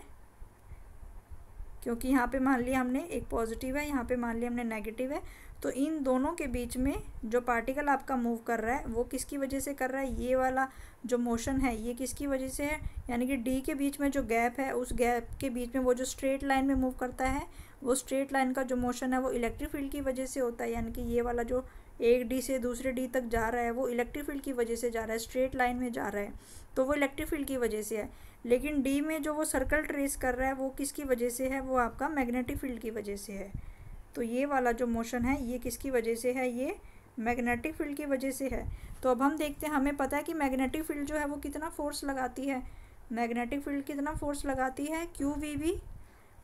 क्योंकि यहाँ पे मान लिया हमने एक पॉजिटिव है, यहाँ पे मान लिया हमने नेगेटिव है, तो इन दोनों के बीच में जो पार्टिकल आपका मूव कर रहा है वो किसकी वजह से कर रहा है, ये वाला जो मोशन है ये किसकी वजह से है, यानी कि D के बीच में जो गैप है उस गैप के बीच में वो जो स्ट्रेट लाइन में मूव करता है, वो स्ट्रेट लाइन का जो मोशन है वो इलेक्ट्रिक फील्ड की वजह से होता है, यानी कि ये वाला जो एक डी से दूसरे डी तक जा रहा है वो इलेक्ट्रिक फील्ड की वजह से जा रहा है, स्ट्रेट लाइन में जा रहा है तो वो इलेक्ट्रिक फील्ड की वजह से है। लेकिन डी में जो वो सर्कल ट्रेस कर रहा है वो किसकी वजह से है, वो आपका मैग्नेटिक फील्ड की वजह से है। तो ये वाला जो मोशन है ये किसकी वजह से है, ये मैग्नेटिक फील्ड की वजह से है। तो अब हम देखते हैं, हमें पता है कि मैग्नेटिक फील्ड जो है वो कितना फोर्स लगाती है, मैग्नेटिक फील्ड कितना फोर्स लगाती है, QVB।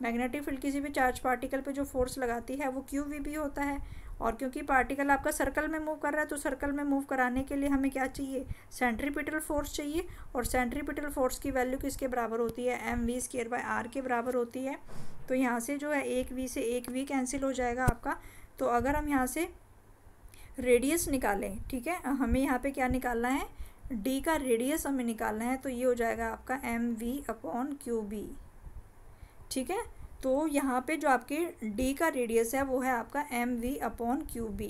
मैग्नेटिक फील्ड किसी भी चार्ज पार्टिकल पे जो फोर्स लगाती है वो QVB होता है। और क्योंकि पार्टिकल आपका सर्कल में मूव कर रहा है तो सर्कल में मूव कराने के लिए हमें क्या चाहिए, सेंट्रीपिटल फोर्स चाहिए। और सेंट्रीपिटल फोर्स की वैल्यू किसके बराबर होती है, mv²/r के बराबर होती है। तो यहाँ से जो है एक v से एक v कैंसिल हो जाएगा आपका। तो अगर हम यहाँ से रेडियस निकालें, ठीक है, हमें यहाँ पे क्या निकालना है, d का रेडियस हमें निकालना है, तो ये हो जाएगा आपका mv/qb। ठीक है, तो यहाँ पे जो आपके d का रेडियस है वो है आपका mv/qb।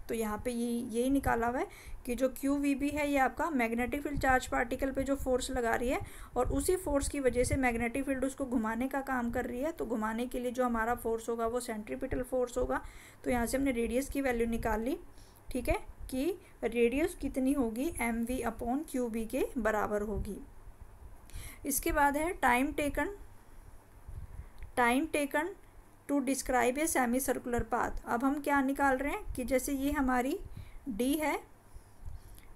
तो यहाँ पे यही निकाला हुआ है कि जो QVB है ये आपका मैग्नेटिक फील्ड चार्ज पार्टिकल पे जो फोर्स लगा रही है और उसी फोर्स की वजह से मैग्नेटिक फील्ड उसको घुमाने का काम कर रही है। तो घुमाने के लिए जो हमारा फोर्स होगा वो सेंट्रीपिटल फोर्स होगा। तो यहाँ से हमने रेडियस की वैल्यू निकाल ली, ठीक है, कि रेडियस कितनी होगी, mv/qb के बराबर होगी। इसके बाद है time taken to describe a semi circular path. अब हम क्या निकाल रहे हैं कि जैसे ये हमारी D है,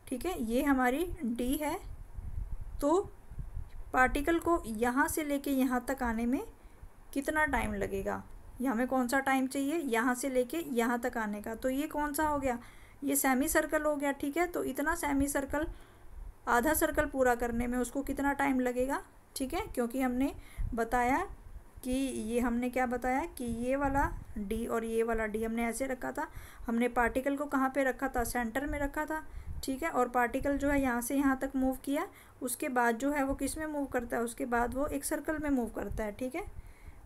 ठीक है, ये हमारी D है, तो पार्टिकल को यहाँ से लेके यहाँ तक आने में कितना टाइम लगेगा, या हमें कौन सा टाइम चाहिए, यहाँ से लेके यहाँ तक आने का। तो ये कौन सा हो गया, ये सेमी सर्कल हो गया, ठीक है। तो इतना सेमी सर्कल, आधा सर्कल पूरा करने में उसको कितना टाइम लगेगा, ठीक है, क्योंकि हमने बताया कि ये हमने क्या बताया कि ये वाला D और ये वाला D हमने ऐसे रखा था, हमने पार्टिकल को कहाँ पे रखा था, सेंटर में रखा था, ठीक है। और पार्टिकल जो है यहाँ से यहाँ तक मूव किया, उसके बाद जो है वो किस में मूव करता है, उसके बाद वो एक सर्कल में मूव करता है, ठीक है।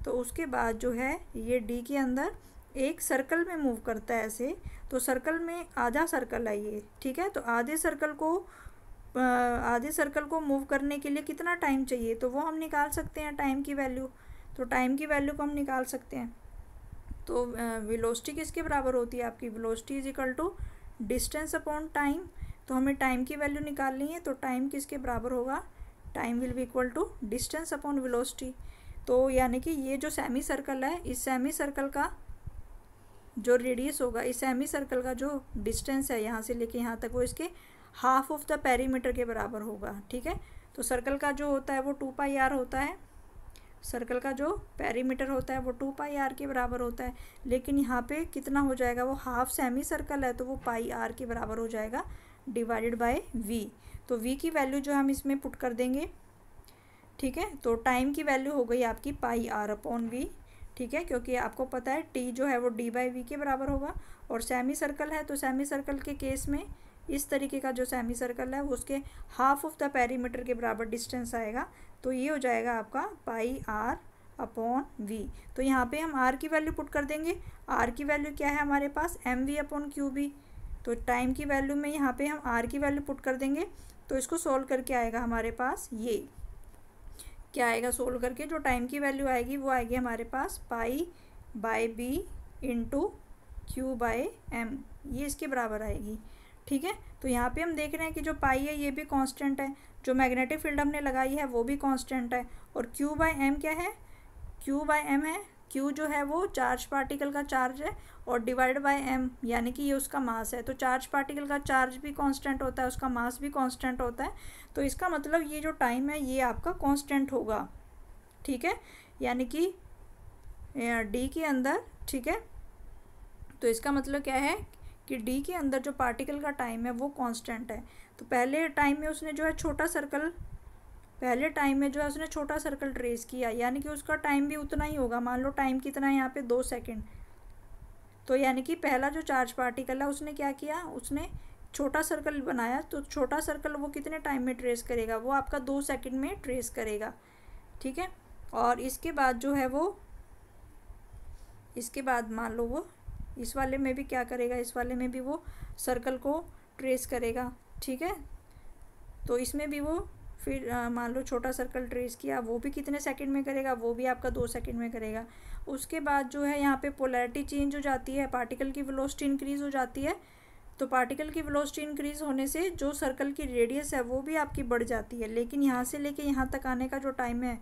तो उसके बाद जो है ये D के अंदर एक सर्कल में मूव करता है ऐसे। तो सर्कल में आधा सर्कल है ये, ठीक है। तो आधे सर्कल को मूव करने के लिए कितना टाइम चाहिए, तो वो हम निकाल सकते हैं टाइम की वैल्यू। तो टाइम की वैल्यू को हम निकाल सकते हैं। तो वेलोसिटी किसके बराबर होती है आपकी, velocity is equal to distance upon time. तो हमें टाइम की वैल्यू निकालनी है, तो टाइम किसके बराबर होगा, time will be equal to distance upon velocity. तो यानी कि ये जो सेमी सर्कल है, इस सेमी सर्कल का जो रेडियस होगा, इस सेमी सर्कल का जो डिस्टेंस है यहाँ से लेके यहाँ तक, वो इसके हाफ ऑफ द पेरीमीटर के बराबर होगा, ठीक है। तो सर्कल का जो होता है वो 2πr होता है, सर्कल का जो पेरीमीटर होता है वो 2πr के बराबर होता है। लेकिन यहाँ पे कितना हो जाएगा, वो हाफ सेमी सर्कल है तो वो πr के बराबर हो जाएगा डिवाइडेड बाय v। तो v की वैल्यू जो हम इसमें पुट कर देंगे, ठीक है। तो टाइम की वैल्यू हो गई आपकी πr/v, ठीक है, क्योंकि आपको पता है t जो है वो d/v के बराबर होगा। और सेमी सर्कल है तो सेमी सर्कल के केस में इस तरीके का जो सेमी सर्कल है वो उसके हाफ ऑफ द पेरीमीटर के बराबर डिस्टेंस आएगा। तो ये हो जाएगा आपका πr/v। तो यहाँ पे हम r की वैल्यू पुट कर देंगे। r की वैल्यू क्या है हमारे पास, mv/qb। तो टाइम की वैल्यू में यहाँ पे हम r की वैल्यू पुट कर देंगे। तो इसको सोल्व करके आएगा हमारे पास, ये क्या आएगा सोल्व करके, जो टाइम की वैल्यू आएगी वो आएगी हमारे पास π/b × q/m, ये इसके बराबर आएगी, ठीक है। तो यहाँ पे हम देख रहे हैं कि जो पाई है ये भी कांस्टेंट है, जो मैग्नेटिक फील्ड हमने लगाई है वो भी कांस्टेंट है। और q/m क्या है, q/m है, q जो है वो चार्ज पार्टिकल का चार्ज है और डिवाइड बाय m यानी कि ये उसका मास है। तो चार्ज पार्टिकल का चार्ज भी कांस्टेंट होता है, उसका मास भी कांस्टेंट होता है। तो इसका मतलब ये जो टाइम है ये आपका कांस्टेंट होगा, ठीक है, यानी कि d के अंदर, ठीक है। तो इसका मतलब क्या है कि D के अंदर जो पार्टिकल का टाइम है वो कांस्टेंट है। तो पहले टाइम में उसने जो है छोटा सर्कल ट्रेस किया, यानी कि उसका टाइम भी उतना ही होगा। मान लो टाइम कितना है यहाँ पे 2 सेकंड। तो यानी कि पहला जो चार्ज पार्टिकल है उसने क्या किया, उसने छोटा सर्कल बनाया। तो छोटा सर्कल वो कितने टाइम में ट्रेस करेगा, वो आपका 2 सेकंड में ट्रेस करेगा, ठीक है। और इसके बाद जो है वो, इसके बाद मान लो वो इस वाले में भी क्या करेगा, इस वाले में भी वो सर्कल को ट्रेस करेगा, ठीक है। तो इसमें भी वो फिर मान लो छोटा सर्कल ट्रेस किया, वो भी कितने सेकंड में करेगा, वो भी आपका 2 सेकंड में करेगा। उसके बाद जो है यहाँ पे पोलैरिटी चेंज हो जाती है, पार्टिकल की वेलोसिटी इंक्रीज़ हो जाती है। तो पार्टिकल की वेलोसिटी इंक्रीज़ होने से जो सर्कल की रेडियस है वो भी आपकी बढ़ जाती है, लेकिन यहाँ से लेके यहाँ तक आने का जो टाइम है,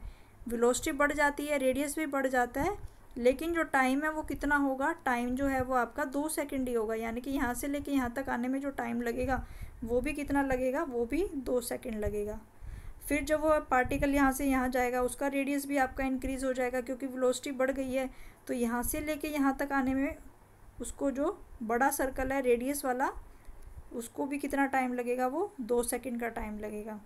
वेलोसिटी बढ़ जाती है, रेडियस भी बढ़ जाता है, लेकिन जो टाइम है वो कितना होगा, टाइम जो है वो आपका 2 सेकंड ही होगा। यानी कि यहाँ से लेके यहाँ तक आने में जो टाइम लगेगा वो भी कितना लगेगा, वो भी 2 सेकंड लगेगा। फिर जब वो पार्टिकल यहाँ से यहाँ जाएगा उसका रेडियस भी आपका इंक्रीज़ हो जाएगा, क्योंकि वेलोसिटी बढ़ गई है। तो यहाँ से लेके यहाँ तक आने में उसको जो बड़ा सर्कल है रेडियस वाला, उसको भी कितना टाइम लगेगा, वो 2 सेकंड का टाइम लगेगा।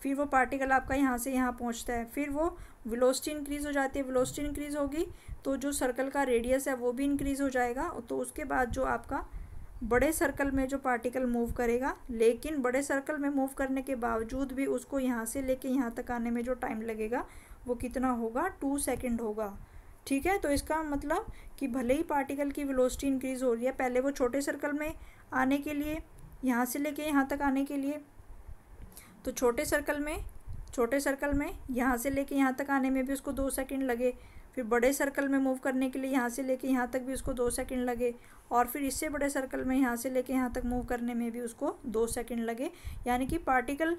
फिर वो पार्टिकल आपका यहाँ से यहाँ पहुँचता है, फिर वो वेलोसिटी इंक्रीज़ हो जाती है, वेलोसिटी इंक्रीज़ होगी तो जो सर्कल का रेडियस है वो भी इंक्रीज़ हो जाएगा। तो उसके बाद जो आपका बड़े सर्कल में जो पार्टिकल मूव करेगा, लेकिन बड़े सर्कल में मूव करने के बावजूद भी उसको यहाँ से लेके यहाँ तक आने में जो टाइम लगेगा वो कितना होगा, 2 सेकंड होगा। ठीक है, तो इसका मतलब कि भले ही पार्टिकल की वेलोसिटी इंक्रीज़ हो रही है, पहले वो छोटे सर्कल में आने के लिए, यहाँ से लेके यहाँ तक आने के लिए, तो छोटे सर्कल में यहाँ से लेके यहाँ तक आने में भी उसको 2 सेकंड लगे, फिर बड़े सर्कल में मूव करने के लिए यहाँ से लेके यहाँ तक भी उसको 2 सेकंड लगे, और फिर इससे बड़े सर्कल में यहाँ से लेके यहाँ तक मूव करने में भी उसको 2 सेकंड लगे। यानी कि पार्टिकल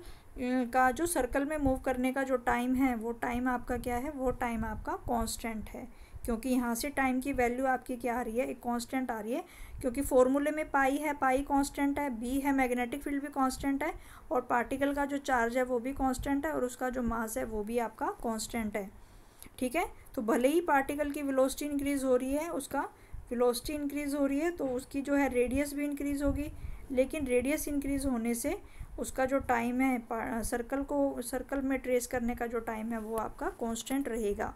का जो सर्कल में मूव करने का जो टाइम है वो टाइम आपका क्या है, वो टाइम आपका कांस्टेंट है, क्योंकि यहाँ से टाइम की वैल्यू आपकी क्या आ रही है, एक कांस्टेंट आ रही है, क्योंकि फॉर्मूले में पाई है, पाई कांस्टेंट है, बी है, मैग्नेटिक फील्ड भी कांस्टेंट है, और पार्टिकल का जो चार्ज है वो भी कांस्टेंट है, और उसका जो मास है वो भी आपका कांस्टेंट है। ठीक है, तो भले ही पार्टिकल की वेलोसिटी इंक्रीज़ हो रही है, उसका वेलोसिटी इंक्रीज़ हो रही है तो उसकी जो है रेडियस भी इंक्रीज़ होगी, लेकिन रेडियस इंक्रीज़ होने से उसका जो टाइम है सर्कल में ट्रेस करने का जो टाइम है वो आपका कांस्टेंट रहेगा।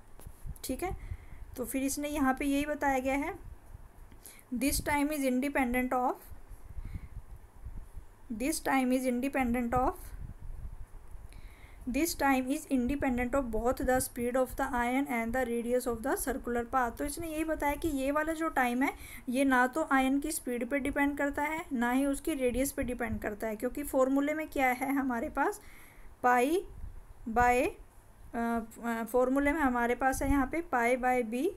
ठीक है, तो फिर इसने यहाँ पे यही बताया गया है, this time is independent of both the speed of the ion and the radius of the circular path. तो इसने यही बताया कि ये वाला जो टाइम है ये ना तो आयन की स्पीड पे डिपेंड करता है, ना ही उसकी रेडियस पे डिपेंड करता है, क्योंकि फॉर्मूले में क्या है हमारे पास, पाई बाय फॉर्मूले में हमारे पास है यहाँ पे पाई बाय बी,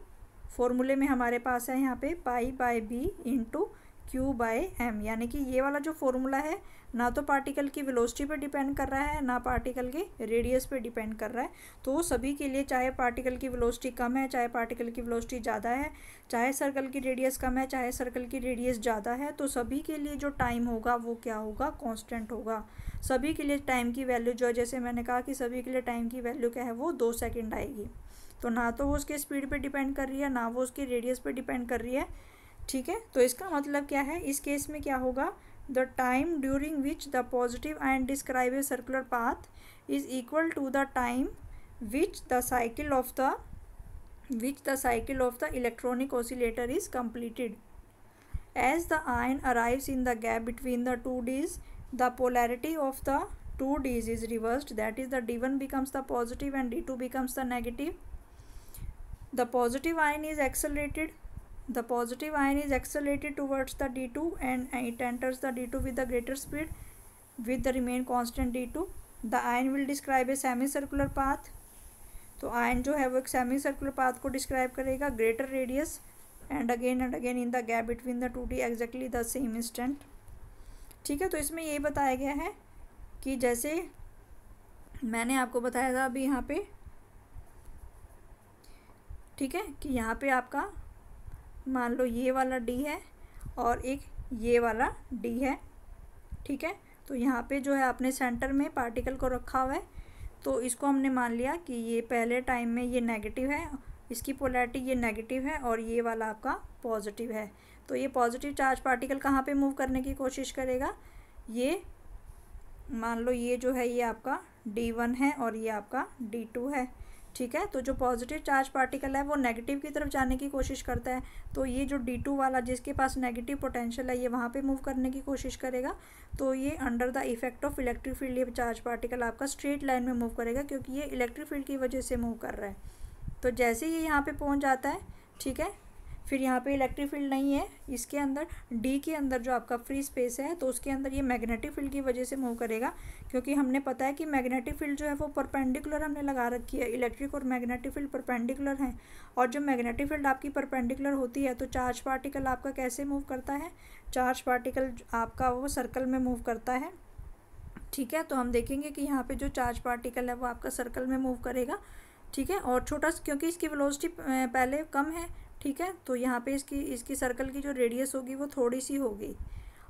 फॉर्मूले में हमारे पास है यहाँ पे pi by B into Q by M. यानी कि ये वाला जो फॉर्मूला है ना तो पार्टिकल की वेलोसिटी पे डिपेंड कर रहा है, ना पार्टिकल के रेडियस पे डिपेंड कर रहा है। तो वो सभी के लिए, चाहे पार्टिकल की वेलोसिटी कम है, चाहे पार्टिकल की वेलोसिटी ज़्यादा है, चाहे सर्कल की रेडियस कम है, चाहे सर्कल की रेडियस ज़्यादा है, तो सभी के लिए जो टाइम होगा वो क्या होगा, कांस्टेंट होगा। सभी के लिए टाइम की वैल्यू जो है, जैसे मैंने कहा कि सभी के लिए टाइम की वैल्यू क्या है, वो 2 सेकंड आएगी। तो ना तो वो उसके स्पीड पे डिपेंड कर रही है, ना वो उसकी रेडियस पे डिपेंड कर रही है। ठीक है, तो इसका मतलब क्या है, इस केस में क्या होगा, the time during which the positive ion describe a circular path is equal to the time which the cycle of the electronic oscillator is completed. As the ion arrives in the gap between the two Ds, the polarity of the two Ds is reversed, that is the D1 becomes the positive and D2 becomes the negative. The positive ion is accelerated towards the D2 and it enters the D2 with the greater speed with the remain constant D2. The ion will describe a semicircular path. तो ion जो है वो एक semi-circular path को describe करेगा, greater radius and again in the gap between the 2D exactly the same instant. ठीक है, तो इसमें यही बताया गया है कि जैसे मैंने आपको बताया था अभी यहाँ पे, ठीक है, कि यहाँ पे आपका मान लो ये वाला D है और एक ये वाला D है। ठीक है, तो यहाँ पे जो है आपने सेंटर में पार्टिकल को रखा हुआ है, तो इसको हमने मान लिया कि ये पहले टाइम में ये नेगेटिव है, इसकी पोलैरिटी ये नेगेटिव है और ये वाला आपका पॉजिटिव है। तो ये पॉजिटिव चार्ज पार्टिकल कहाँ पे मूव करने की कोशिश करेगा, ये मान लो ये जो है ये आपका D1 है और ये आपका D2 है। ठीक है, तो जो पॉजिटिव चार्ज पार्टिकल है वो नेगेटिव की तरफ जाने की कोशिश करता है, तो ये जो D2 वाला जिसके पास नेगेटिव पोटेंशियल है ये वहाँ पे मूव करने की कोशिश करेगा। तो ये under the effect of electric field ये चार्ज पार्टिकल आपका स्ट्रेट लाइन में मूव करेगा, क्योंकि ये इलेक्ट्रिक फील्ड की वजह से मूव कर रहा है। तो जैसे ये यहाँ पे पहुँच जाता है, ठीक है, फिर यहाँ पे इलेक्ट्रिक फील्ड नहीं है इसके अंदर, डी के अंदर जो आपका फ्री स्पेस है तो उसके अंदर ये मैग्नेटिक फील्ड की वजह से मूव करेगा, क्योंकि हमने पता है कि मैग्नेटिक फील्ड जो है वो परपेंडिकुलर हमने लगा रखी है, इलेक्ट्रिक और मैग्नेटिक फील्ड परपेंडिकुलर हैं। और जब मैग्नेटिक फील्ड आपकी परपेंडिकुलर होती है तो चार्ज पार्टिकल आपका कैसे मूव करता है, चार्ज पार्टिकल आपका वो सर्कल में मूव करता है। ठीक है, तो हम देखेंगे कि यहाँ पे जो चार्ज पार्टिकल है वो आपका सर्कल में मूव करेगा। ठीक है, और छोटा क्योंकि इसकी वेलोसिटी पहले कम है, ठीक है, तो यहाँ पे इसकी सर्कल की जो रेडियस होगी वो थोड़ी सी होगी।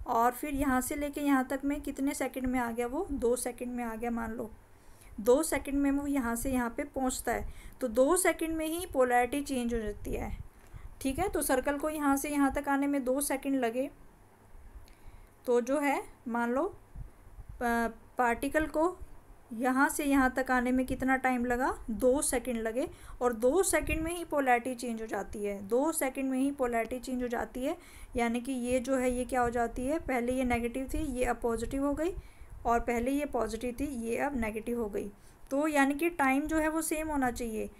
और फिर यहाँ से लेके यहाँ तक में कितने सेकंड में आ गया, वो 2 सेकंड में आ गया। मान लो 2 सेकंड में वो यहाँ से यहाँ पे पहुँचता है, तो 2 सेकंड में ही पोलैरिटी चेंज हो जाती है। ठीक है, तो सर्कल को यहाँ से यहाँ तक आने में 2 सेकंड लगे, तो जो है मान लो पार्टिकल को यहाँ से यहाँ तक आने में कितना टाइम लगा, 2 सेकंड लगे, और 2 सेकंड में ही पोलैरिटी चेंज हो जाती है। 2 सेकंड में ही पोलैरिटी चेंज हो जाती है, यानी कि ये जो है ये क्या हो जाती है, पहले ये नेगेटिव थी ये अब पॉजिटिव हो गई, और पहले ये पॉजिटिव थी ये अब नेगेटिव हो गई। तो यानी कि टाइम जो है वो सेम होना चाहिए।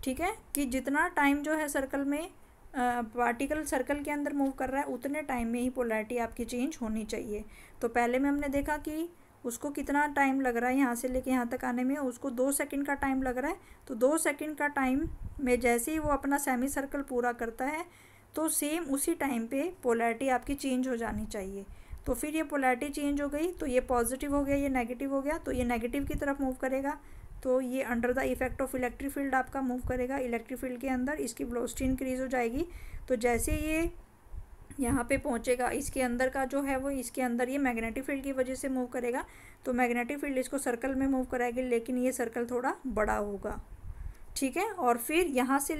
ठीक है, कि जितना टाइम जो है सर्कल में पार्टिकल सर्कल के अंदर मूव कर रहा है उतने टाइम में ही पोलैरिटी आपकी चेंज होनी चाहिए। तो पहले में हमने देखा कि उसको कितना टाइम लग रहा है यहाँ से लेके यहाँ तक आने में, उसको 2 सेकंड का टाइम लग रहा है, तो 2 सेकंड का टाइम में जैसे ही वो अपना सेमी सर्कल पूरा करता है तो सेम उसी टाइम पे पोलैरिटी आपकी चेंज हो जानी चाहिए। तो फिर ये पोलैरिटी चेंज हो गई, तो ये पॉजिटिव हो गया ये नेगेटिव हो गया, तो ये नेगेटिव की तरफ मूव करेगा, तो ये under the effect of electric field आपका मूव करेगा। इलेक्ट्रिक फील्ड के अंदर इसकी वेलोसिटी इंक्रीज़ हो जाएगी, तो जैसे ये यहाँ पे पहुँचेगा इसके अंदर का जो है वो इसके अंदर ये मैग्नेटिक फील्ड की वजह से मूव करेगा, तो मैग्नेटिक फील्ड इसको सर्कल में मूव कराएगी, लेकिन ये सर्कल थोड़ा बड़ा होगा। ठीक है, और फिर यहाँ से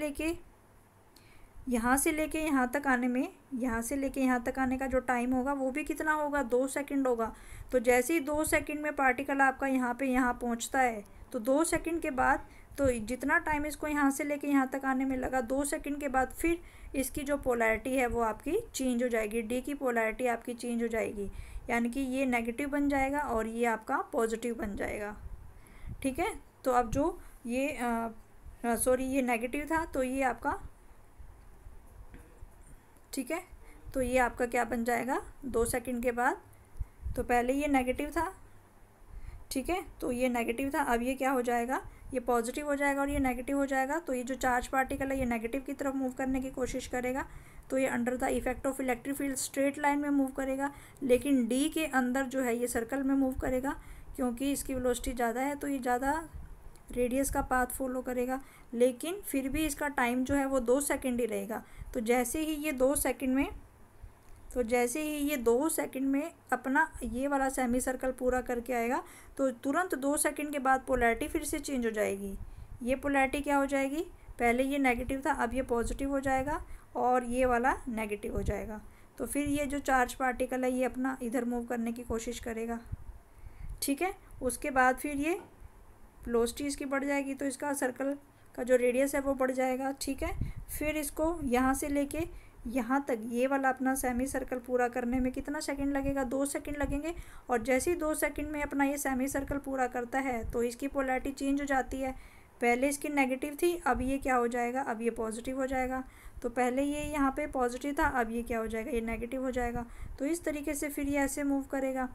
लेके यहाँ तक आने में, यहाँ से लेके यहाँ तक आने का जो टाइम होगा वो भी कितना होगा, 2 सेकंड होगा। तो जैसे ही 2 सेकंड में पार्टिकल आपका यहाँ पहुँचता है, तो 2 सेकंड के बाद, तो जितना टाइम इसको यहाँ से लेके यहाँ तक आने में लगा, 2 सेकंड के बाद फिर इसकी जो पोलैरिटी है वो आपकी चेंज हो जाएगी, डी की पोलैरिटी आपकी चेंज हो जाएगी, यानी कि ये नेगेटिव बन जाएगा और ये आपका पॉजिटिव बन जाएगा। ठीक है, तो अब जो ये ये नेगेटिव था तो ये आपका, ठीक है, तो ये आपका क्या बन जाएगा 2 सेकंड के बाद, तो पहले ये नेगेटिव था, ठीक है, तो ये नेगेटिव था, अब ये क्या हो जाएगा, ये पॉजिटिव हो जाएगा और ये नेगेटिव हो जाएगा। तो ये जो चार्ज पार्टिकल है ये नेगेटिव की तरफ मूव करने की कोशिश करेगा, तो ये under the effect of electric field straight line में मूव करेगा, लेकिन डी के अंदर जो है ये सर्कल में मूव करेगा, क्योंकि इसकी वेलोसिटी ज़्यादा है तो ये ज़्यादा रेडियस का पाथ फॉलो करेगा, लेकिन फिर भी इसका टाइम जो है वो 2 सेकंड ही रहेगा। तो जैसे ही ये 2 सेकंड में अपना ये वाला सेमी सर्कल पूरा करके आएगा, तो तुरंत 2 सेकंड के बाद पोलैरिटी फिर से चेंज हो जाएगी। ये पोलैरिटी क्या हो जाएगी, पहले ये नेगेटिव था अब ये पॉजिटिव हो जाएगा और ये वाला नेगेटिव हो जाएगा। तो फिर ये जो चार्ज पार्टिकल है ये अपना इधर मूव करने की कोशिश करेगा। ठीक है, उसके बाद फिर ये वेलोसिटी इसकी बढ़ जाएगी, तो इसका सर्कल का जो रेडियस है वो बढ़ जाएगा। ठीक है, फिर इसको यहाँ से लेके यहाँ तक ये वाला अपना सेमी सर्कल पूरा करने में कितना सेकंड लगेगा, 2 सेकंड लगेंगे, और जैसे ही 2 सेकंड में अपना ये सेमी सर्कल पूरा करता है तो इसकी पोलैरिटी चेंज हो जाती है। पहले इसकी नेगेटिव थी, अब ये क्या हो जाएगा, अब ये पॉजिटिव हो जाएगा। तो पहले ये यहाँ पे पॉजिटिव था, अब ये क्या हो जाएगा, ये नेगेटिव हो जाएगा। तो इस तरीके से फिर ये ऐसे मूव करेगा,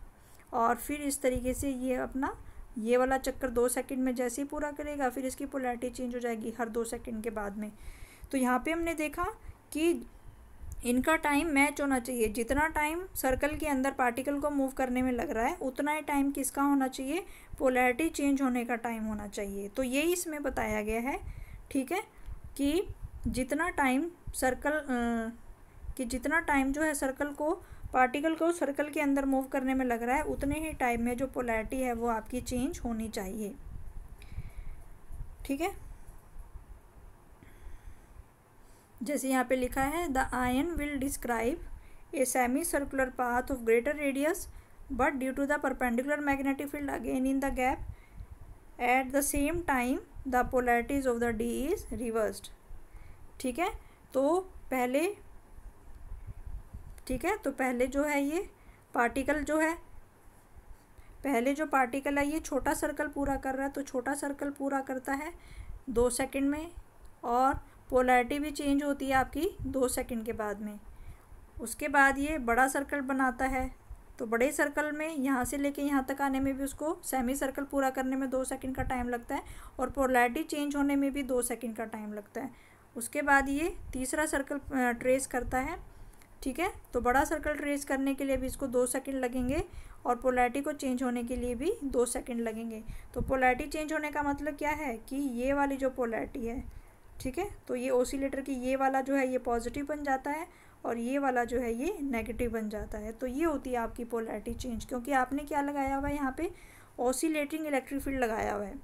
और फिर इस तरीके से ये अपना ये वाला चक्कर 2 सेकंड में जैसे ही पूरा करेगा फिर इसकी पोलैरिटी चेंज हो जाएगी हर 2 सेकंड के बाद में। तो यहाँ पे हमने देखा कि इनका टाइम मैच होना चाहिए, जितना टाइम सर्कल के अंदर पार्टिकल को मूव करने में लग रहा है उतना ही टाइम किसका होना चाहिए, पोलैरिटी चेंज होने का टाइम होना चाहिए। तो ये इसमें बताया गया है, ठीक है, कि जितना टाइम जो है सर्कल को पार्टिकल को सर्कल के अंदर मूव करने में लग रहा है उतने ही टाइम में जो पोलैरिटी है वो आपकी चेंज होनी चाहिए। ठीक है, जैसे यहाँ पे लिखा है the ion will describe a semi circular path of greater radius but due to the perpendicular magnetic field again in the gap at the same time the polarities of the D is reversed. ठीक है, तो पहले जो है ये particle जो है ये छोटा सर्कल पूरा कर रहा है, तो छोटा सर्कल पूरा करता है 2 सेकंड में, और पोलैरिटी भी चेंज होती है आपकी 2 सेकंड के बाद में। उसके बाद ये बड़ा सर्कल बनाता है, तो बड़े सर्कल में यहाँ से लेके यहाँ तक आने में भी उसको सेमी सर्कल पूरा करने में 2 सेकंड का टाइम लगता है, और पोलैरिटी चेंज होने में भी 2 सेकंड का टाइम लगता है। उसके बाद ये तीसरा सर्कल ट्रेस करता है, ठीक है। तो बड़ा सर्कल ट्रेस करने के लिए भी इसको 2 सेकंड लगेंगे, और पोलैरिटी को चेंज होने के लिए भी 2 सेकंड लगेंगे। तो पोलैरिटी चेंज होने का मतलब क्या है कि ये वाली जो पोलैरिटी है, ठीक है, तो ये ऑसिलेटर की ये वाला जो है ये पॉजिटिव बन जाता है, और ये वाला जो है ये नेगेटिव बन जाता है। तो ये होती है आपकी पोलैरिटी चेंज, क्योंकि आपने क्या लगाया हुआ है यहाँ पे, ऑसिलेटिंग इलेक्ट्रिक फील्ड लगाया हुआ है।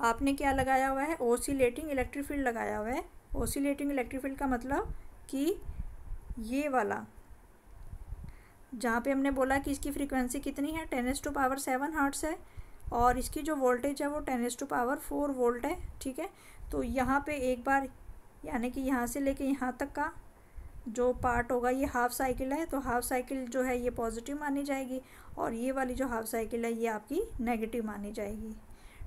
आपने क्या लगाया हुआ है, ऑसिलेटिंग इलेक्ट्रिक फील्ड लगाया हुआ है। ऑसिलेटिंग इलेक्ट्रिक फील्ड का मतलब कि ये वाला जहाँ पे हमने बोला कि इसकी फ्रीक्वेंसी कितनी है, 10⁻⁷ हर्ट्ज़ है, और इसकी जो वोल्टेज है वो 10⁻⁴ वोल्ट है, ठीक है। तो यहाँ पे एक बार यानी कि यहाँ से लेके यहाँ तक का जो पार्ट होगा ये हाफ साइकिल है, तो हाफ साइकिल जो है ये पॉजिटिव मानी जाएगी, और ये वाली जो हाफ साइकिल है ये आपकी नेगेटिव मानी जाएगी,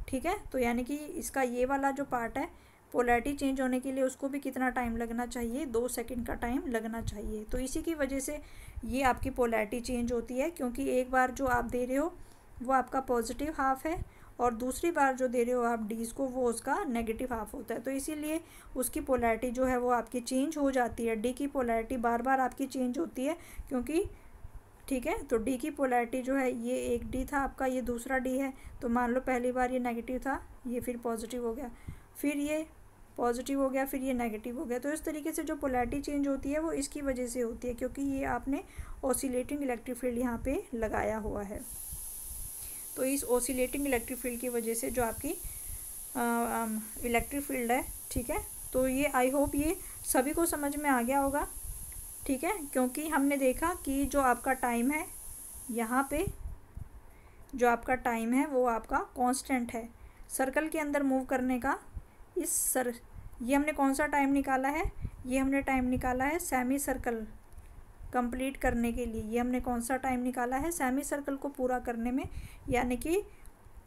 ठीक है। तो यानी कि इसका ये वाला जो पार्ट है पोलैरिटी चेंज होने के लिए उसको भी कितना टाइम लगना चाहिए, 2 सेकंड का टाइम लगना चाहिए। तो इसी की वजह से ये आपकी पोलैरिटी चेंज होती है, क्योंकि एक बार जो आप दे रहे हो वो आपका पॉजिटिव हाफ है, और दूसरी बार जो दे रहे हो आप डीज को वो उसका नेगेटिव हाफ होता है। तो इसीलिए उसकी पोलैरिटी जो है वो आपकी चेंज हो जाती है। डी की पोलैरिटी बार बार आपकी चेंज होती है, क्योंकि ठीक है। तो डी की पोलैरिटी जो है ये एक डी था आपका, ये दूसरा डी है। तो मान लो पहली बार ये नेगेटिव था, ये फिर पॉजिटिव हो गया, फिर ये पॉजिटिव हो गया, फिर ये नेगेटिव हो गया। तो इस तरीके से जो पोलैरिटी चेंज होती है वो इसकी वजह से होती है, क्योंकि ये आपने ऑसिलेटिंग इलेक्ट्रिक फील्ड यहाँ पे लगाया हुआ है। तो इस ऑसिलेटिंग इलेक्ट्रिक फील्ड की वजह से जो आपकी इलेक्ट्रिक फील्ड है, ठीक है। तो ये आई होप ये सभी को समझ में आ गया होगा, ठीक है। क्योंकि हमने देखा कि जो आपका टाइम है यहाँ पे, जो आपका टाइम है वो आपका कांस्टेंट है सर्कल के अंदर मूव करने का। ये हमने कौन सा टाइम निकाला है, ये हमने टाइम निकाला है सेमी सर्कल कंप्लीट करने के लिए। ये हमने कौन सा टाइम निकाला है, सेमी सर्कल को पूरा करने में, यानी कि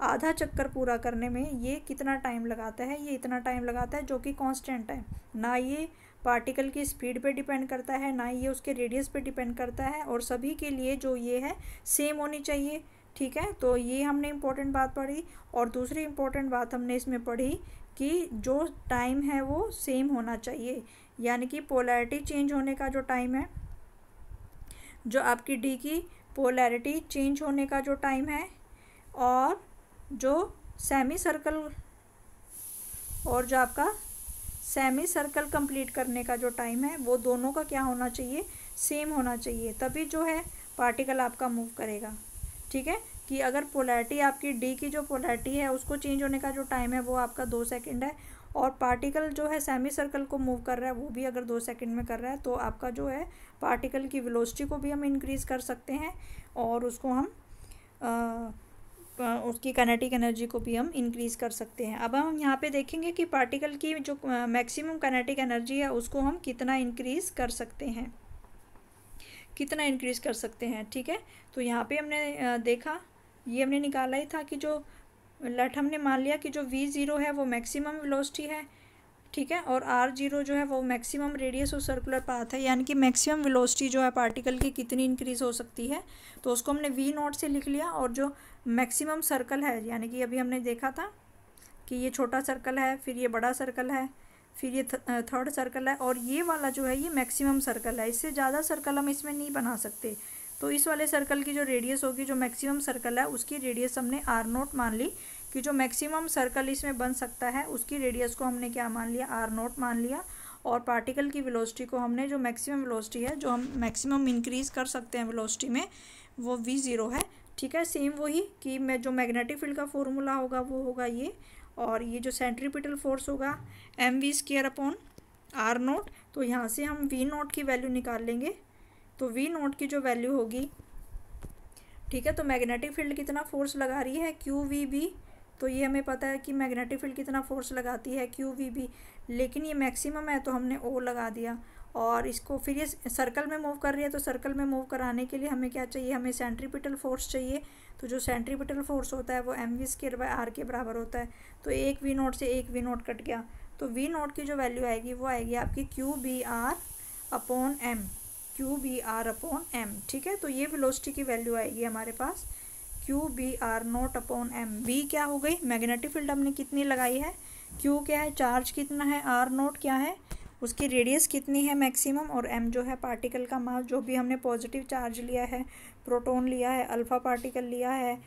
आधा चक्कर पूरा करने में ये कितना टाइम लगाता है, ये इतना टाइम लगाता है, जो कि कांस्टेंट है। ना ये पार्टिकल की स्पीड पे डिपेंड करता है, ना ये उसके रेडियस पे डिपेंड करता है, और सभी के लिए जो ये है सेम होनी चाहिए, ठीक है। तो ये हमने इम्पोर्टेंट बात पढ़ी। और दूसरी इम्पोर्टेंट बात हमने इसमें पढ़ी कि जो टाइम है वो सेम होना चाहिए, यानी कि पोलैरिटी चेंज होने का जो टाइम है, जो आपकी डी की पोलैरिटी चेंज होने का जो टाइम है, और जो सेमी सर्कल और जो आपका सेमी सर्कल कंप्लीट करने का जो टाइम है, वो दोनों का क्या होना चाहिए, सेम होना चाहिए। तभी जो है पार्टिकल आपका मूव करेगा, ठीक है। कि अगर पोलैरिटी आपकी डी की जो पोलैरिटी है उसको चेंज होने का जो टाइम है वो आपका 2 सेकंड है, और पार्टिकल जो है सेमी सर्कल को मूव कर रहा है वो भी अगर 2 सेकंड में कर रहा है, तो आपका जो है पार्टिकल की वेलोसिटी को भी हम इंक्रीज़ कर सकते हैं, और उसको हम उसकी काइनेटिक एनर्जी को भी हम इंक्रीज़ कर सकते हैं। अब हम यहाँ पे देखेंगे कि पार्टिकल की जो मैक्सिमम काइनेटिक एनर्जी है उसको हम कितना इंक्रीज़ कर सकते हैं, कितना इंक्रीज़ कर सकते हैं, ठीक है। तो यहाँ पे हमने देखा, ये हमने निकाला ही था कि जो हमने मान लिया कि जो v0 है वो मैक्सिमम वेलोसिटी है, ठीक है, और r0 जो है वो मैक्सिमम रेडियस और सर्कुलर पाथ है, यानी कि मैक्सिमम वेलोसिटी जो है पार्टिकल की कितनी इंक्रीज़ हो सकती है, तो उसको हमने v0 से लिख लिया। और जो मैक्सिमम सर्कल है, यानी कि अभी हमने देखा था कि ये छोटा सर्कल है, फिर ये बड़ा सर्कल है, फिर ये थर्ड सर्कल है, और ये वाला जो है ये मैक्सिमम सर्कल है। इससे ज़्यादा सर्कल हम इसमें नहीं बना सकते। तो इस वाले सर्कल की जो रेडियस होगी, जो मैक्सिमम सर्कल है उसकी रेडियस हमने r0 मान ली, कि जो मैक्सिमम सर्कल इसमें बन सकता है उसकी रेडियस को हमने क्या मान लिया, r0 मान लिया। और पार्टिकल की वेलोसिटी को हमने, जो मैक्सिमम वेलोसिटी है, जो हम मैक्सिमम इंक्रीज़ कर सकते हैं वेलोसिटी में, वो v0 है, ठीक है। सेम वही कि मैं जो मैग्नेटिक फील्ड का फॉर्मूला होगा वो होगा ये, और ये जो सेंट्रीपिटल फोर्स होगा mv²/r0। तो यहाँ से हम v0 की वैल्यू निकाल लेंगे। तो v0 की जो वैल्यू होगी, ठीक है, तो मैग्नेटिक फील्ड कितना फोर्स लगा रही है, QVB। तो ये हमें पता है कि मैग्नेटिक फील्ड कितना फोर्स लगाती है, QVB, लेकिन ये मैक्सिमम है तो हमने O लगा दिया। और इसको फिर ये सर्कल में मूव कर रही है, तो सर्कल में मूव कराने के लिए हमें क्या चाहिए, हमें सेंट्रीपिटल फोर्स चाहिए। तो जो सेंट्रीपिटल फोर्स होता है वो mv² r के बराबर होता है। तो एक v0 से एक v0 कट गया, तो वी नॉट की जो वैल्यू आएगी वो आएगी आपकी Q B R upon M, Q B R upon M. ठीक है, तो ये वेलोसिटी की वैल्यू आएगी हमारे पास Q B R not upon M. V क्या हो गई, मैग्नेटिक फील्ड हमने कितनी लगाई है, क्यू क्या है, चार्ज कितना है, आर नॉट क्या है, उसकी रेडियस कितनी है मैक्सिमम, और एम जो है पार्टिकल का मास, जो भी हमने पॉजिटिव चार्ज लिया है, प्रोटॉन लिया है, अल्फ़ा पार्टिकल लिया है,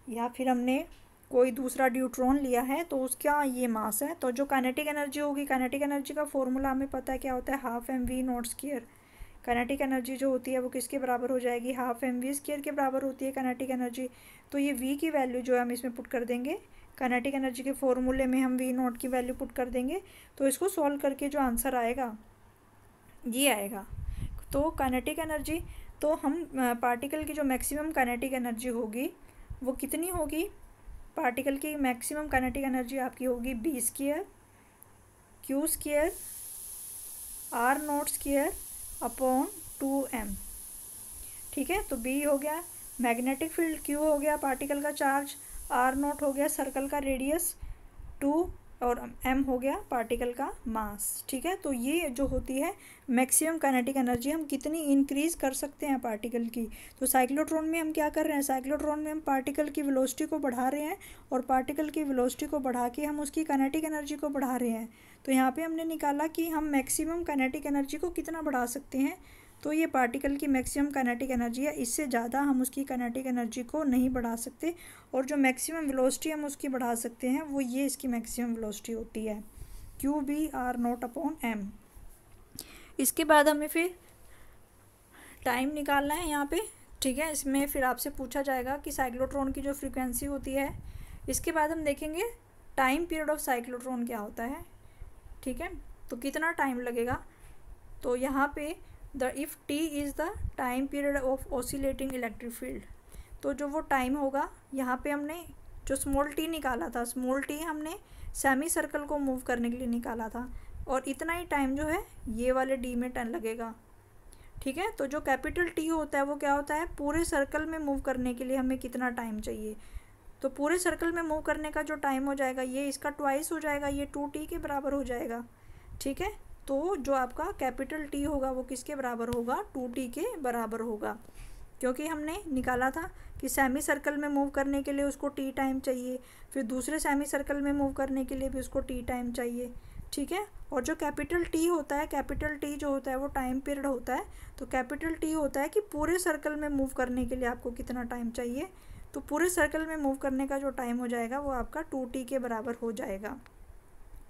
या फिर हमने कोई दूसरा न्यूट्रॉन लिया है, तो उसका ये मास है। तो जो काइनेटिक एनर्जी होगी, काइनेटिक एनर्जी का फॉर्मूला हमें पता है क्या होता है, half M V naught square. Kinetic energy जो होती है वो किसके बराबर हो जाएगी, हाफ एम वी स्क्वायर के बराबर होती है काइनेटिक एनर्जी। तो ये वी की वैल्यू जो है हम इसमें पुट कर देंगे, काइनेटिक एनर्जी के फॉर्मूले में हम वी नॉट की वैल्यू पुट कर देंगे। तो इसको सॉल्व करके जो आंसर आएगा ये आएगा। तो काइनेटिक एनर्जी, तो हम पार्टिकल की जो मैक्सिमम काइनेटिक एनर्जी होगी वो कितनी होगी, पार्टिकल की मैक्सिमम काइनेटिक एनर्जी आपकी होगी B square Q square R naught square upon 2m। ठीक है, तो बी हो गया मैग्नेटिक फील्ड, क्यू हो गया पार्टिकल का चार्ज, आर नॉट हो गया सर्कल का रेडियस 2, और एम हो गया पार्टिकल का मास। ठीक है, तो ये जो होती है मैक्सिमम काइनेटिक एनर्जी, हम कितनी इंक्रीज़ कर सकते हैं पार्टिकल की। तो साइक्लोट्रॉन में हम क्या कर रहे हैं, साइक्लोट्रॉन में हम पार्टिकल की वेलोसिटी को बढ़ा रहे हैं, और पार्टिकल की वेलोसिटी को बढ़ा के हम उसकी काइनेटिक एनर्जी को बढ़ा रहे हैं। तो यहाँ पे हमने निकाला कि हम मैक्सिमम काइनेटिक एनर्जी को कितना बढ़ा सकते हैं। तो ये पार्टिकल की मैक्सिमम काइनेटिक एनर्जी है, इससे ज़्यादा हम उसकी काइनेटिक एनर्जी को नहीं बढ़ा सकते। और जो मैक्सिमम वेलोसिटी हम उसकी बढ़ा सकते हैं वो ये इसकी मैक्सिमम वेलोसिटी होती है, Q B R not upon M. इसके बाद हमें फिर टाइम निकालना है यहाँ पे। ठीक है, इसमें फिर आपसे पूछा जाएगा कि साइक्लोट्रॉन की जो फ्रीक्वेंसी होती है। इसके बाद हम देखेंगे टाइम पीरियड ऑफ साइक्लोट्रॉन क्या होता है। ठीक है, तो कितना टाइम लगेगा। तो यहाँ पे if T is the time period of oscillating electric field, तो जो वो टाइम होगा, यहाँ पे हमने जो स्मॉल टी निकाला था, स्मॉल टी हमने सेमी सर्कल को मूव करने के लिए निकाला था, और इतना ही टाइम जो है ये वाले डी में 10 लगेगा। ठीक है, तो जो कैपिटल टी होता है वो क्या होता है, पूरे सर्कल में मूव करने के लिए हमें कितना टाइम चाहिए। तो पूरे सर्कल में मूव करने का जो टाइम हो जाएगा ये इसका ट्वाइस हो जाएगा, ये 2t के बराबर हो जाएगा। ठीक है, तो जो आपका कैपिटल टी होगा वो किसके बराबर होगा, 2t के बराबर होगा, क्योंकि हमने निकाला था कि सेमी सर्कल में मूव करने के लिए उसको टी टाइम चाहिए, फिर दूसरे सेमी सर्कल में मूव करने के लिए भी उसको टी टाइम चाहिए। ठीक है, और जो कैपिटल टी होता है, कैपिटल टी जो होता है वो टाइम पीरियड होता है। तो कैपिटल टी होता है कि पूरे सर्कल में मूव करने के लिए आपको कितना टाइम चाहिए। तो पूरे सर्कल में मूव करने का जो टाइम हो जाएगा वो आपका 2t के बराबर हो जाएगा।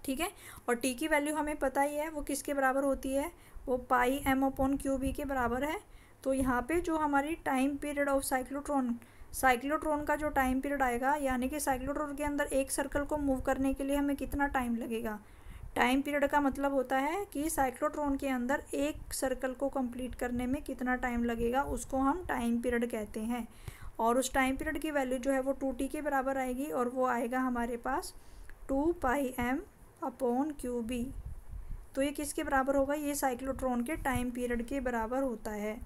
ठीक है, और t की वैल्यू हमें पता ही है वो किसके बराबर होती है, वो पाई m अपॉन क्यू बी के बराबर है। तो यहाँ पे जो हमारी टाइम पीरियड ऑफ साइक्लोट्रॉन का जो टाइम पीरियड आएगा, यानी कि साइक्लोट्रॉन के अंदर एक सर्कल को मूव करने के लिए हमें कितना टाइम लगेगा। टाइम पीरियड का मतलब होता है कि साइक्लोट्रॉन के अंदर एक सर्कल को कंप्लीट करने में कितना टाइम लगेगा, उसको हम टाइम पीरियड कहते हैं। और उस टाइम पीरियड की वैल्यू जो है वो 2t के बराबर आएगी, और वो आएगा हमारे पास 2πm अपॉन क्यू बी। तो ये किसके बराबर होगा, ये साइक्लोट्रॉन के टाइम पीरियड के बराबर होता है।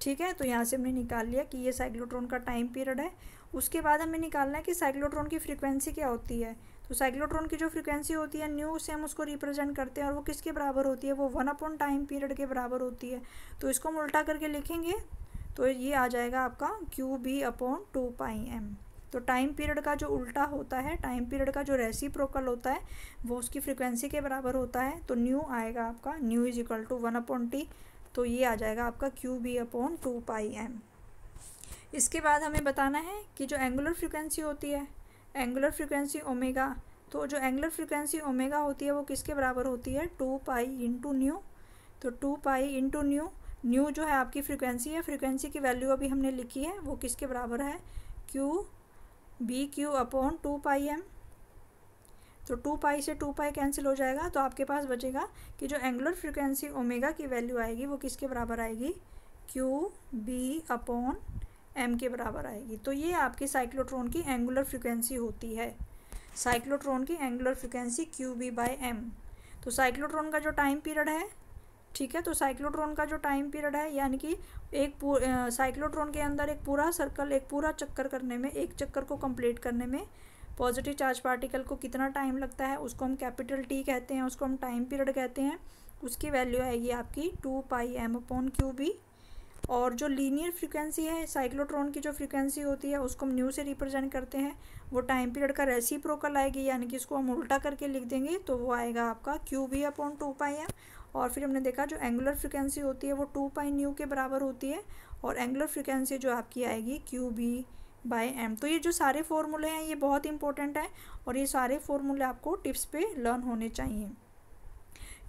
ठीक है, तो यहाँ से हमने निकाल लिया कि ये साइक्लोट्रॉन का टाइम पीरियड है। उसके बाद हमें निकालना है कि साइक्लोट्रॉन की फ्रीक्वेंसी क्या होती है। तो साइक्लोट्रॉन की जो फ्रीक्वेंसी होती है न्यू से हम उसको रिप्रेजेंट करते हैं, और वो किसके बराबर होती है, वो 1 अपॉन टाइम पीरियड के बराबर होती है। तो इसको हम उल्टा करके लिखेंगे तो ये आ जाएगा आपका क्यू बी अपॉन 2πm। तो टाइम पीरियड का जो उल्टा होता है, टाइम पीरियड का जो रेसिप्रोकल होता है वो उसकी फ्रीक्वेंसी के बराबर होता है। तो न्यू आएगा आपका, nu is equal to 1 upon T. तो ये आ जाएगा आपका क्यू बी अपॉन 2πm। इसके बाद हमें बताना है कि जो एंगुलर फ्रीक्वेंसी होती है, एंगुलर फ्रीक्वेंसी ओमेगा, तो जो एंगुलर फ्रीक्वेंसी ओमेगा होती है वो किसके बराबर होती है, 2π इंटू न्यू। तो 2π इंटू न्यू, न्यू जो है आपकी फ्रीक्वेंसी है, फ्रीक्वेंसी की वैल्यू अभी हमने लिखी है, वो किसके बराबर है, Q B Q upon 2πm। तो 2π से 2π कैंसिल हो जाएगा, तो आपके पास बचेगा कि जो एंगुलर फ्रीक्वेंसी ओमेगा की वैल्यू आएगी वो किसके बराबर आएगी, क्यू बी अपॉन एम के बराबर आएगी। तो ये आपकी साइक्लोट्रॉन की एंगुलर फ्रीक्वेंसी होती है, साइक्लोट्रॉन की angular frequency Q B by M. तो साइक्लोट्रॉन का जो टाइम पीरियड है, ठीक है, तो साइक्लोट्रॉन का जो टाइम पीरियड है, यानी कि एक साइक्लोट्रॉन के अंदर एक पूरा सर्कल, एक पूरा चक्कर करने में, एक चक्कर को कंप्लीट करने में पॉजिटिव चार्ज पार्टिकल को कितना टाइम लगता है उसको हम कैपिटल टी कहते हैं, उसको हम टाइम पीरियड कहते हैं। उसकी वैल्यू आएगी आपकी 2πm/cube। और जो लीनियर फ्रीक्वेंसी है साइक्लोट्रॉन की, जो फ्रीक्वेंसी होती है उसको हम न्यू से रिप्रेजेंट करते हैं, वो टाइम पीरियड का रेसिप्रोकल आएगी, यानी कि इसको हम उल्टा करके लिख देंगे तो वो आएगा आपका QV/2πm। और फिर हमने देखा जो एंगुलर फ्रीक्वेंसी होती है वो 2πν के बराबर होती है, और एंगुलर फ्रीक्वेंसी जो आपकी आएगी QB/m। तो ये जो सारे फॉर्मूले हैं ये बहुत इंपॉर्टेंट है, और ये सारे फॉर्मूले आपको टिप्स पे लर्न होने चाहिए।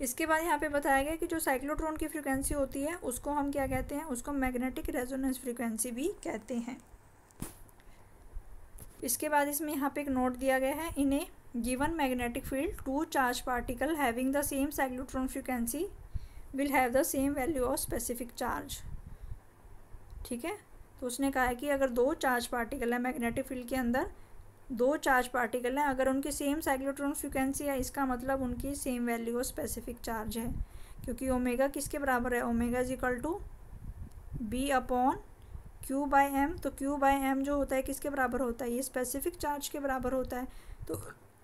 इसके बाद यहाँ पे बताया गया कि जो साइक्लोट्रॉन की फ्रीक्वेंसी होती है उसको हम क्या कहते हैं, उसको मैग्नेटिक रेजोनेंस फ्रीक्वेंसी भी कहते हैं। इसके बाद इसमें यहाँ पे एक नोट दिया गया है, in a given magnetic field 2 charge particle having the same cyclotron frequency will have the same value of specific charge. ठीक है, तो उसने कहा है कि अगर 2 चार्ज पार्टिकल है मैग्नेटिक फील्ड के अंदर, 2 चार्ज पार्टिकल हैं, अगर उनकी सेम साइक्लोट्रॉन फ्रीक्वेंसी है इसका मतलब उनकी same value of specific charge है, क्योंकि ओमेगा किसके बराबर है, omega is equal to B/Q/m। तो Q/m जो होता है किसके बराबर होता है, ये स्पेसिफिक चार्ज के बराबर होता है।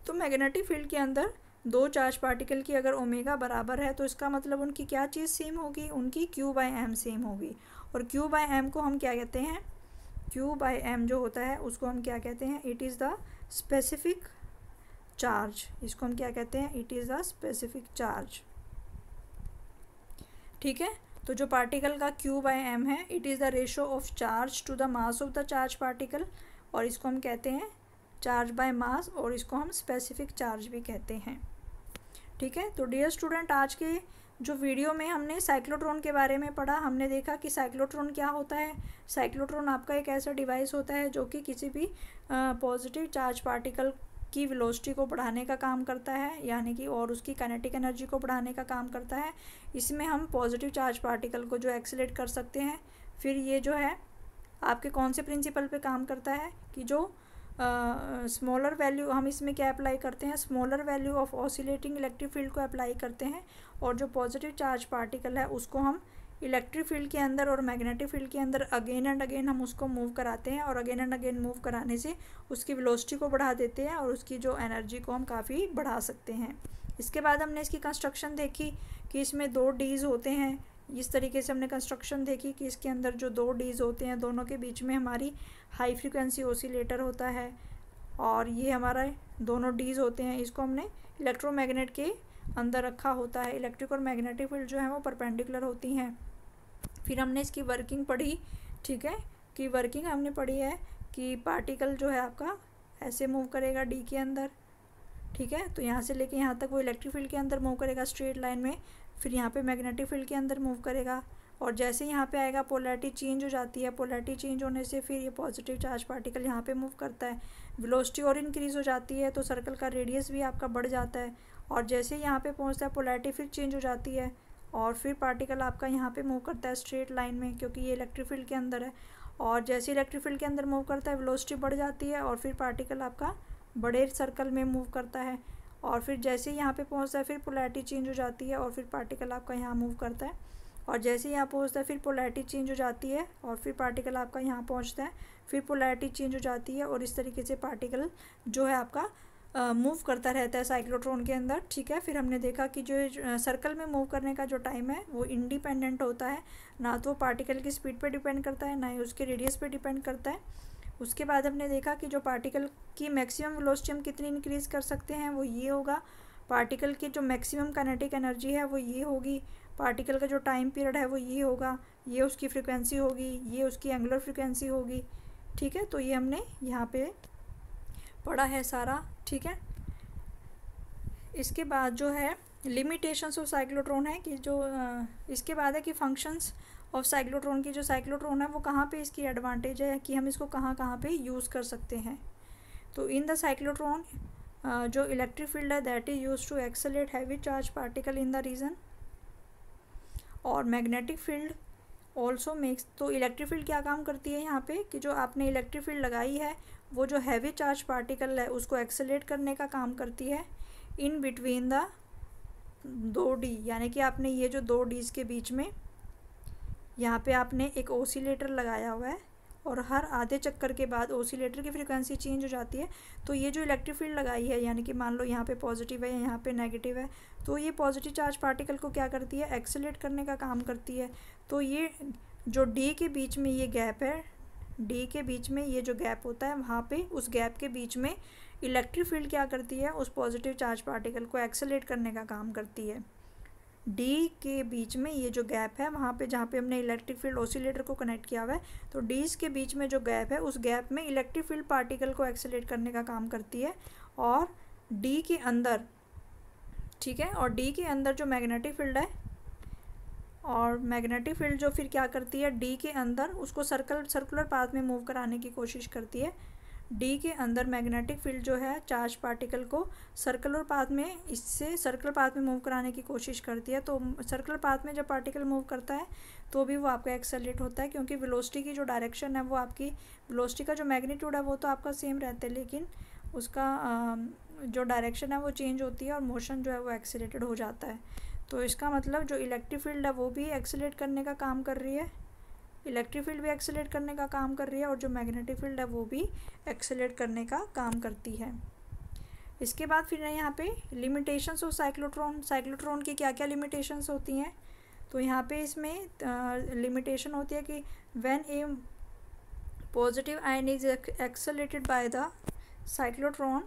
तो मैग्नेटिक फील्ड के अंदर 2 चार्ज पार्टिकल की अगर ओमेगा बराबर है तो इसका मतलब उनकी क्या चीज़ सेम होगी, उनकी Q/m सेम होगी। और Q/m को हम क्या कहते हैं, Q/m जो होता है उसको हम क्या कहते हैं, it is the specific charge. इसको हम क्या कहते हैं, it is the specific charge. ठीक है, तो जो पार्टिकल का Q/m है it is the ratio of charge to the mass of the charge particle, और इसको हम कहते हैं चार्ज बाय मास, और इसको हम स्पेसिफिक चार्ज भी कहते हैं। ठीक है, तो डियर स्टूडेंट आज के जो वीडियो में हमने साइक्लोट्रॉन के बारे में पढ़ा, हमने देखा कि साइक्लोट्रॉन क्या होता है। साइक्लोट्रॉन आपका एक ऐसा डिवाइस होता है जो कि किसी भी पॉजिटिव चार्ज पार्टिकल की वेलोसिटी को बढ़ाने का काम करता है, यानी कि और उसकी काइनेटिक एनर्जी को बढ़ाने का काम करता है। इसमें हम पॉजिटिव चार्ज पार्टिकल को जो एक्सीलरेट कर सकते हैं। फिर ये जो है आपके कौन से प्रिंसिपल पे काम करता है कि जो स्मॉलर वैल्यू हम इसमें क्या अप्लाई करते हैं, smaller value of oscillating electric field को अप्लाई करते हैं, और जो पॉजिटिव चार्ज पार्टिकल है उसको हम इलेक्ट्रिक फील्ड के अंदर और मैग्नेटिक फील्ड के अंदर अगेन एंड अगेन हम उसको मूव कराते हैं, और अगेन एंड अगेन मूव कराने से उसकी वेलोसिटी को बढ़ा देते हैं और उसकी जो एनर्जी को हम काफ़ी बढ़ा सकते हैं। इसके बाद हमने इसकी कंस्ट्रक्शन देखी कि इसमें 2 डीज होते हैं। इस तरीके से हमने कंस्ट्रक्शन देखी कि इसके अंदर जो 2 डीज होते हैं दोनों के बीच में हमारी हाई फ्रीक्वेंसी ओसिलेटर होता है, और ये हमारा दोनों डीज होते हैं, इसको हमने इलेक्ट्रोमैग्नेट के अंदर रखा होता है। इलेक्ट्रिक और मैग्नेटिक फील्ड जो है वो परपेंडिकुलर होती हैं। फिर हमने इसकी वर्किंग पढ़ी। ठीक है, कि वर्किंग हमने पढ़ी है कि पार्टिकल जो है आपका ऐसे मूव करेगा डी के अंदर। ठीक है, तो यहाँ से लेके यहाँ तक वो इलेक्ट्रिक फील्ड के अंदर मूव करेगा स्ट्रेट लाइन में, फिर यहाँ पे मैग्नेटिक फील्ड के अंदर मूव करेगा, और जैसे यहाँ पे आएगा पोलैरिटी चेंज हो जाती है। पोलैरिटी चेंज होने से फिर ये पॉजिटिव चार्ज पार्टिकल यहाँ पे मूव करता है, वेलोसिटी और इंक्रीज़ हो जाती है, तो सर्कल का रेडियस भी आपका बढ़ जाता है, और जैसे यहाँ पे पहुँचता है पोलैरिटी फिर चेंज हो जाती है, और फिर पार्टिकल आपका यहाँ पे मूव करता है स्ट्रेट लाइन में, क्योंकि ये इलेक्ट्रिक फील्ड के अंदर है, और जैसे इलेक्ट्रिक फील्ड के अंदर मूव करता है वेलोसिटी बढ़ जाती है, और फिर पार्टिकल आपका बड़े सर्कल में मूव करता है, और फिर जैसे यहाँ पे पहुँचता है फिर पोलैरिटी चेंज हो जाती है, और फिर पार्टिकल आपका यहाँ मूव करता है, और जैसे यहाँ पहुँचता है फिर पोलैरिटी चेंज हो जाती है, और फिर पार्टिकल आपका यहाँ पहुँचता है, फिर पोलैरिटी चेंज हो जाती है, और इस तरीके से पार्टिकल जो है आपका मूव करता रहता है साइक्लोट्रॉन के अंदर। ठीक है, फिर हमने देखा कि जो सर्कल में मूव करने का जो टाइम है वो इंडिपेंडेंट होता है, ना तो पार्टिकल की स्पीड पे डिपेंड करता है, ना ही उसके रेडियस पे डिपेंड करता है। उसके बाद हमने देखा कि जो पार्टिकल की मैक्सिमम वेलोसिटी हम कितनी इंक्रीज़ कर सकते हैं वो ये होगा, पार्टिकल की जो मैक्सिमम काइनेटिक एनर्जी है वो ये होगी, पार्टिकल का जो टाइम पीरियड है वो ये होगा, ये उसकी फ्रिक्वेंसी होगी, ये उसकी एंगुलर फ्रिक्वेंसी होगी। ठीक है, तो ये हमने यहाँ पे पढ़ा है सारा। ठीक है, इसके बाद जो है लिमिटेशंस ऑफ साइक्लोट्रॉन है कि जो इसके बाद है कि फंक्शंस ऑफ साइक्लोट्रॉन की, जो साइक्लोट्रॉन है वो कहाँ पे इसकी एडवांटेज है कि हम इसको कहाँ कहाँ पे यूज़ कर सकते हैं। तो इन द साइक्लोट्रॉन जो इलेक्ट्रिक फील्ड है that is use to accelerate heavy charge particle in the region, और मैग्नेटिक फील्ड ऑल्सो मेक्स, तो इलेक्ट्रिक फील्ड क्या काम करती है यहाँ पे कि जो आपने इलेक्ट्रिक फील्ड लगाई है वो जो हैवी चार्ज पार्टिकल है उसको एक्सेलरेट करने का काम करती है इन बिटवीन द 2 डी, यानी कि आपने ये जो 2 डीज के बीच में यहाँ पे आपने एक ओसिलेटर लगाया हुआ है, और हर आधे चक्कर के बाद ऑसिलेटर की फ्रीक्वेंसी चेंज हो जाती है। तो ये जो इलेक्ट्रिक फील्ड लगाई है, यानी कि मान लो यहाँ पे पॉजिटिव है या यहाँ पे नेगेटिव है, तो ये पॉजिटिव चार्ज पार्टिकल को क्या करती है, एक्सेलरेट करने का काम करती है। तो ये जो डी के बीच में ये गैप है, डी के बीच में ये जो गैप होता है, वहाँ पे उस गैप के बीच में इलेक्ट्रिक फील्ड क्या करती है, उस पॉजिटिव चार्ज पार्टिकल को एक्सेलरेट करने का काम करती है। डी के बीच में ये जो गैप है, वहाँ पे जहाँ पे हमने इलेक्ट्रिक फील्ड ऑसिलेटर को कनेक्ट किया हुआ है, तो डीज के बीच में जो गैप है, उस गैप में इलेक्ट्रिक फील्ड पार्टिकल को एक्सेलरेट करने का काम करती है। और डी के अंदर, ठीक है, और डी के अंदर जो मैग्नेटिक फील्ड है, और मैग्नेटिक फील्ड जो फिर क्या करती है, डी के अंदर उसको सर्कुलर पाथ में मूव कराने की कोशिश करती है। डी के अंदर मैग्नेटिक फील्ड जो है चार्ज पार्टिकल को सर्कुलर पाथ में, इससे सर्कुलर पाथ में मूव कराने की कोशिश करती है। तो सर्कुलर पाथ में जब पार्टिकल मूव करता है तो भी वो आपका एक्सेलरेट होता है, क्योंकि वेलोसिटी की जो डायरेक्शन है वो आपकी, वेलोसिटी का जो मैग्नीट्यूड है वो तो आपका सेम रहता है, लेकिन उसका जो डायरेक्शन है वो चेंज होती है और मोशन जो है वो एक्सेलरेटेड हो जाता है। तो इसका मतलब जो इलेक्ट्रिक फील्ड है वो भी एक्सेलरेट करने का काम कर रही है, इलेक्ट्रिक फील्ड भी एक्सेलरेट करने का काम कर रही है, और जो मैग्नेटिक फील्ड है वो भी एक्सेलरेट करने का काम करती है। इसके बाद फिर यहाँ पे लिमिटेशंस ऑफ साइक्लोट्रॉन, साइक्लोट्रॉन की क्या क्या लिमिटेशंस होती हैं। तो यहाँ पे इसमें लिमिटेशन होती है कि when A positive ion is accelerated by the cyclotron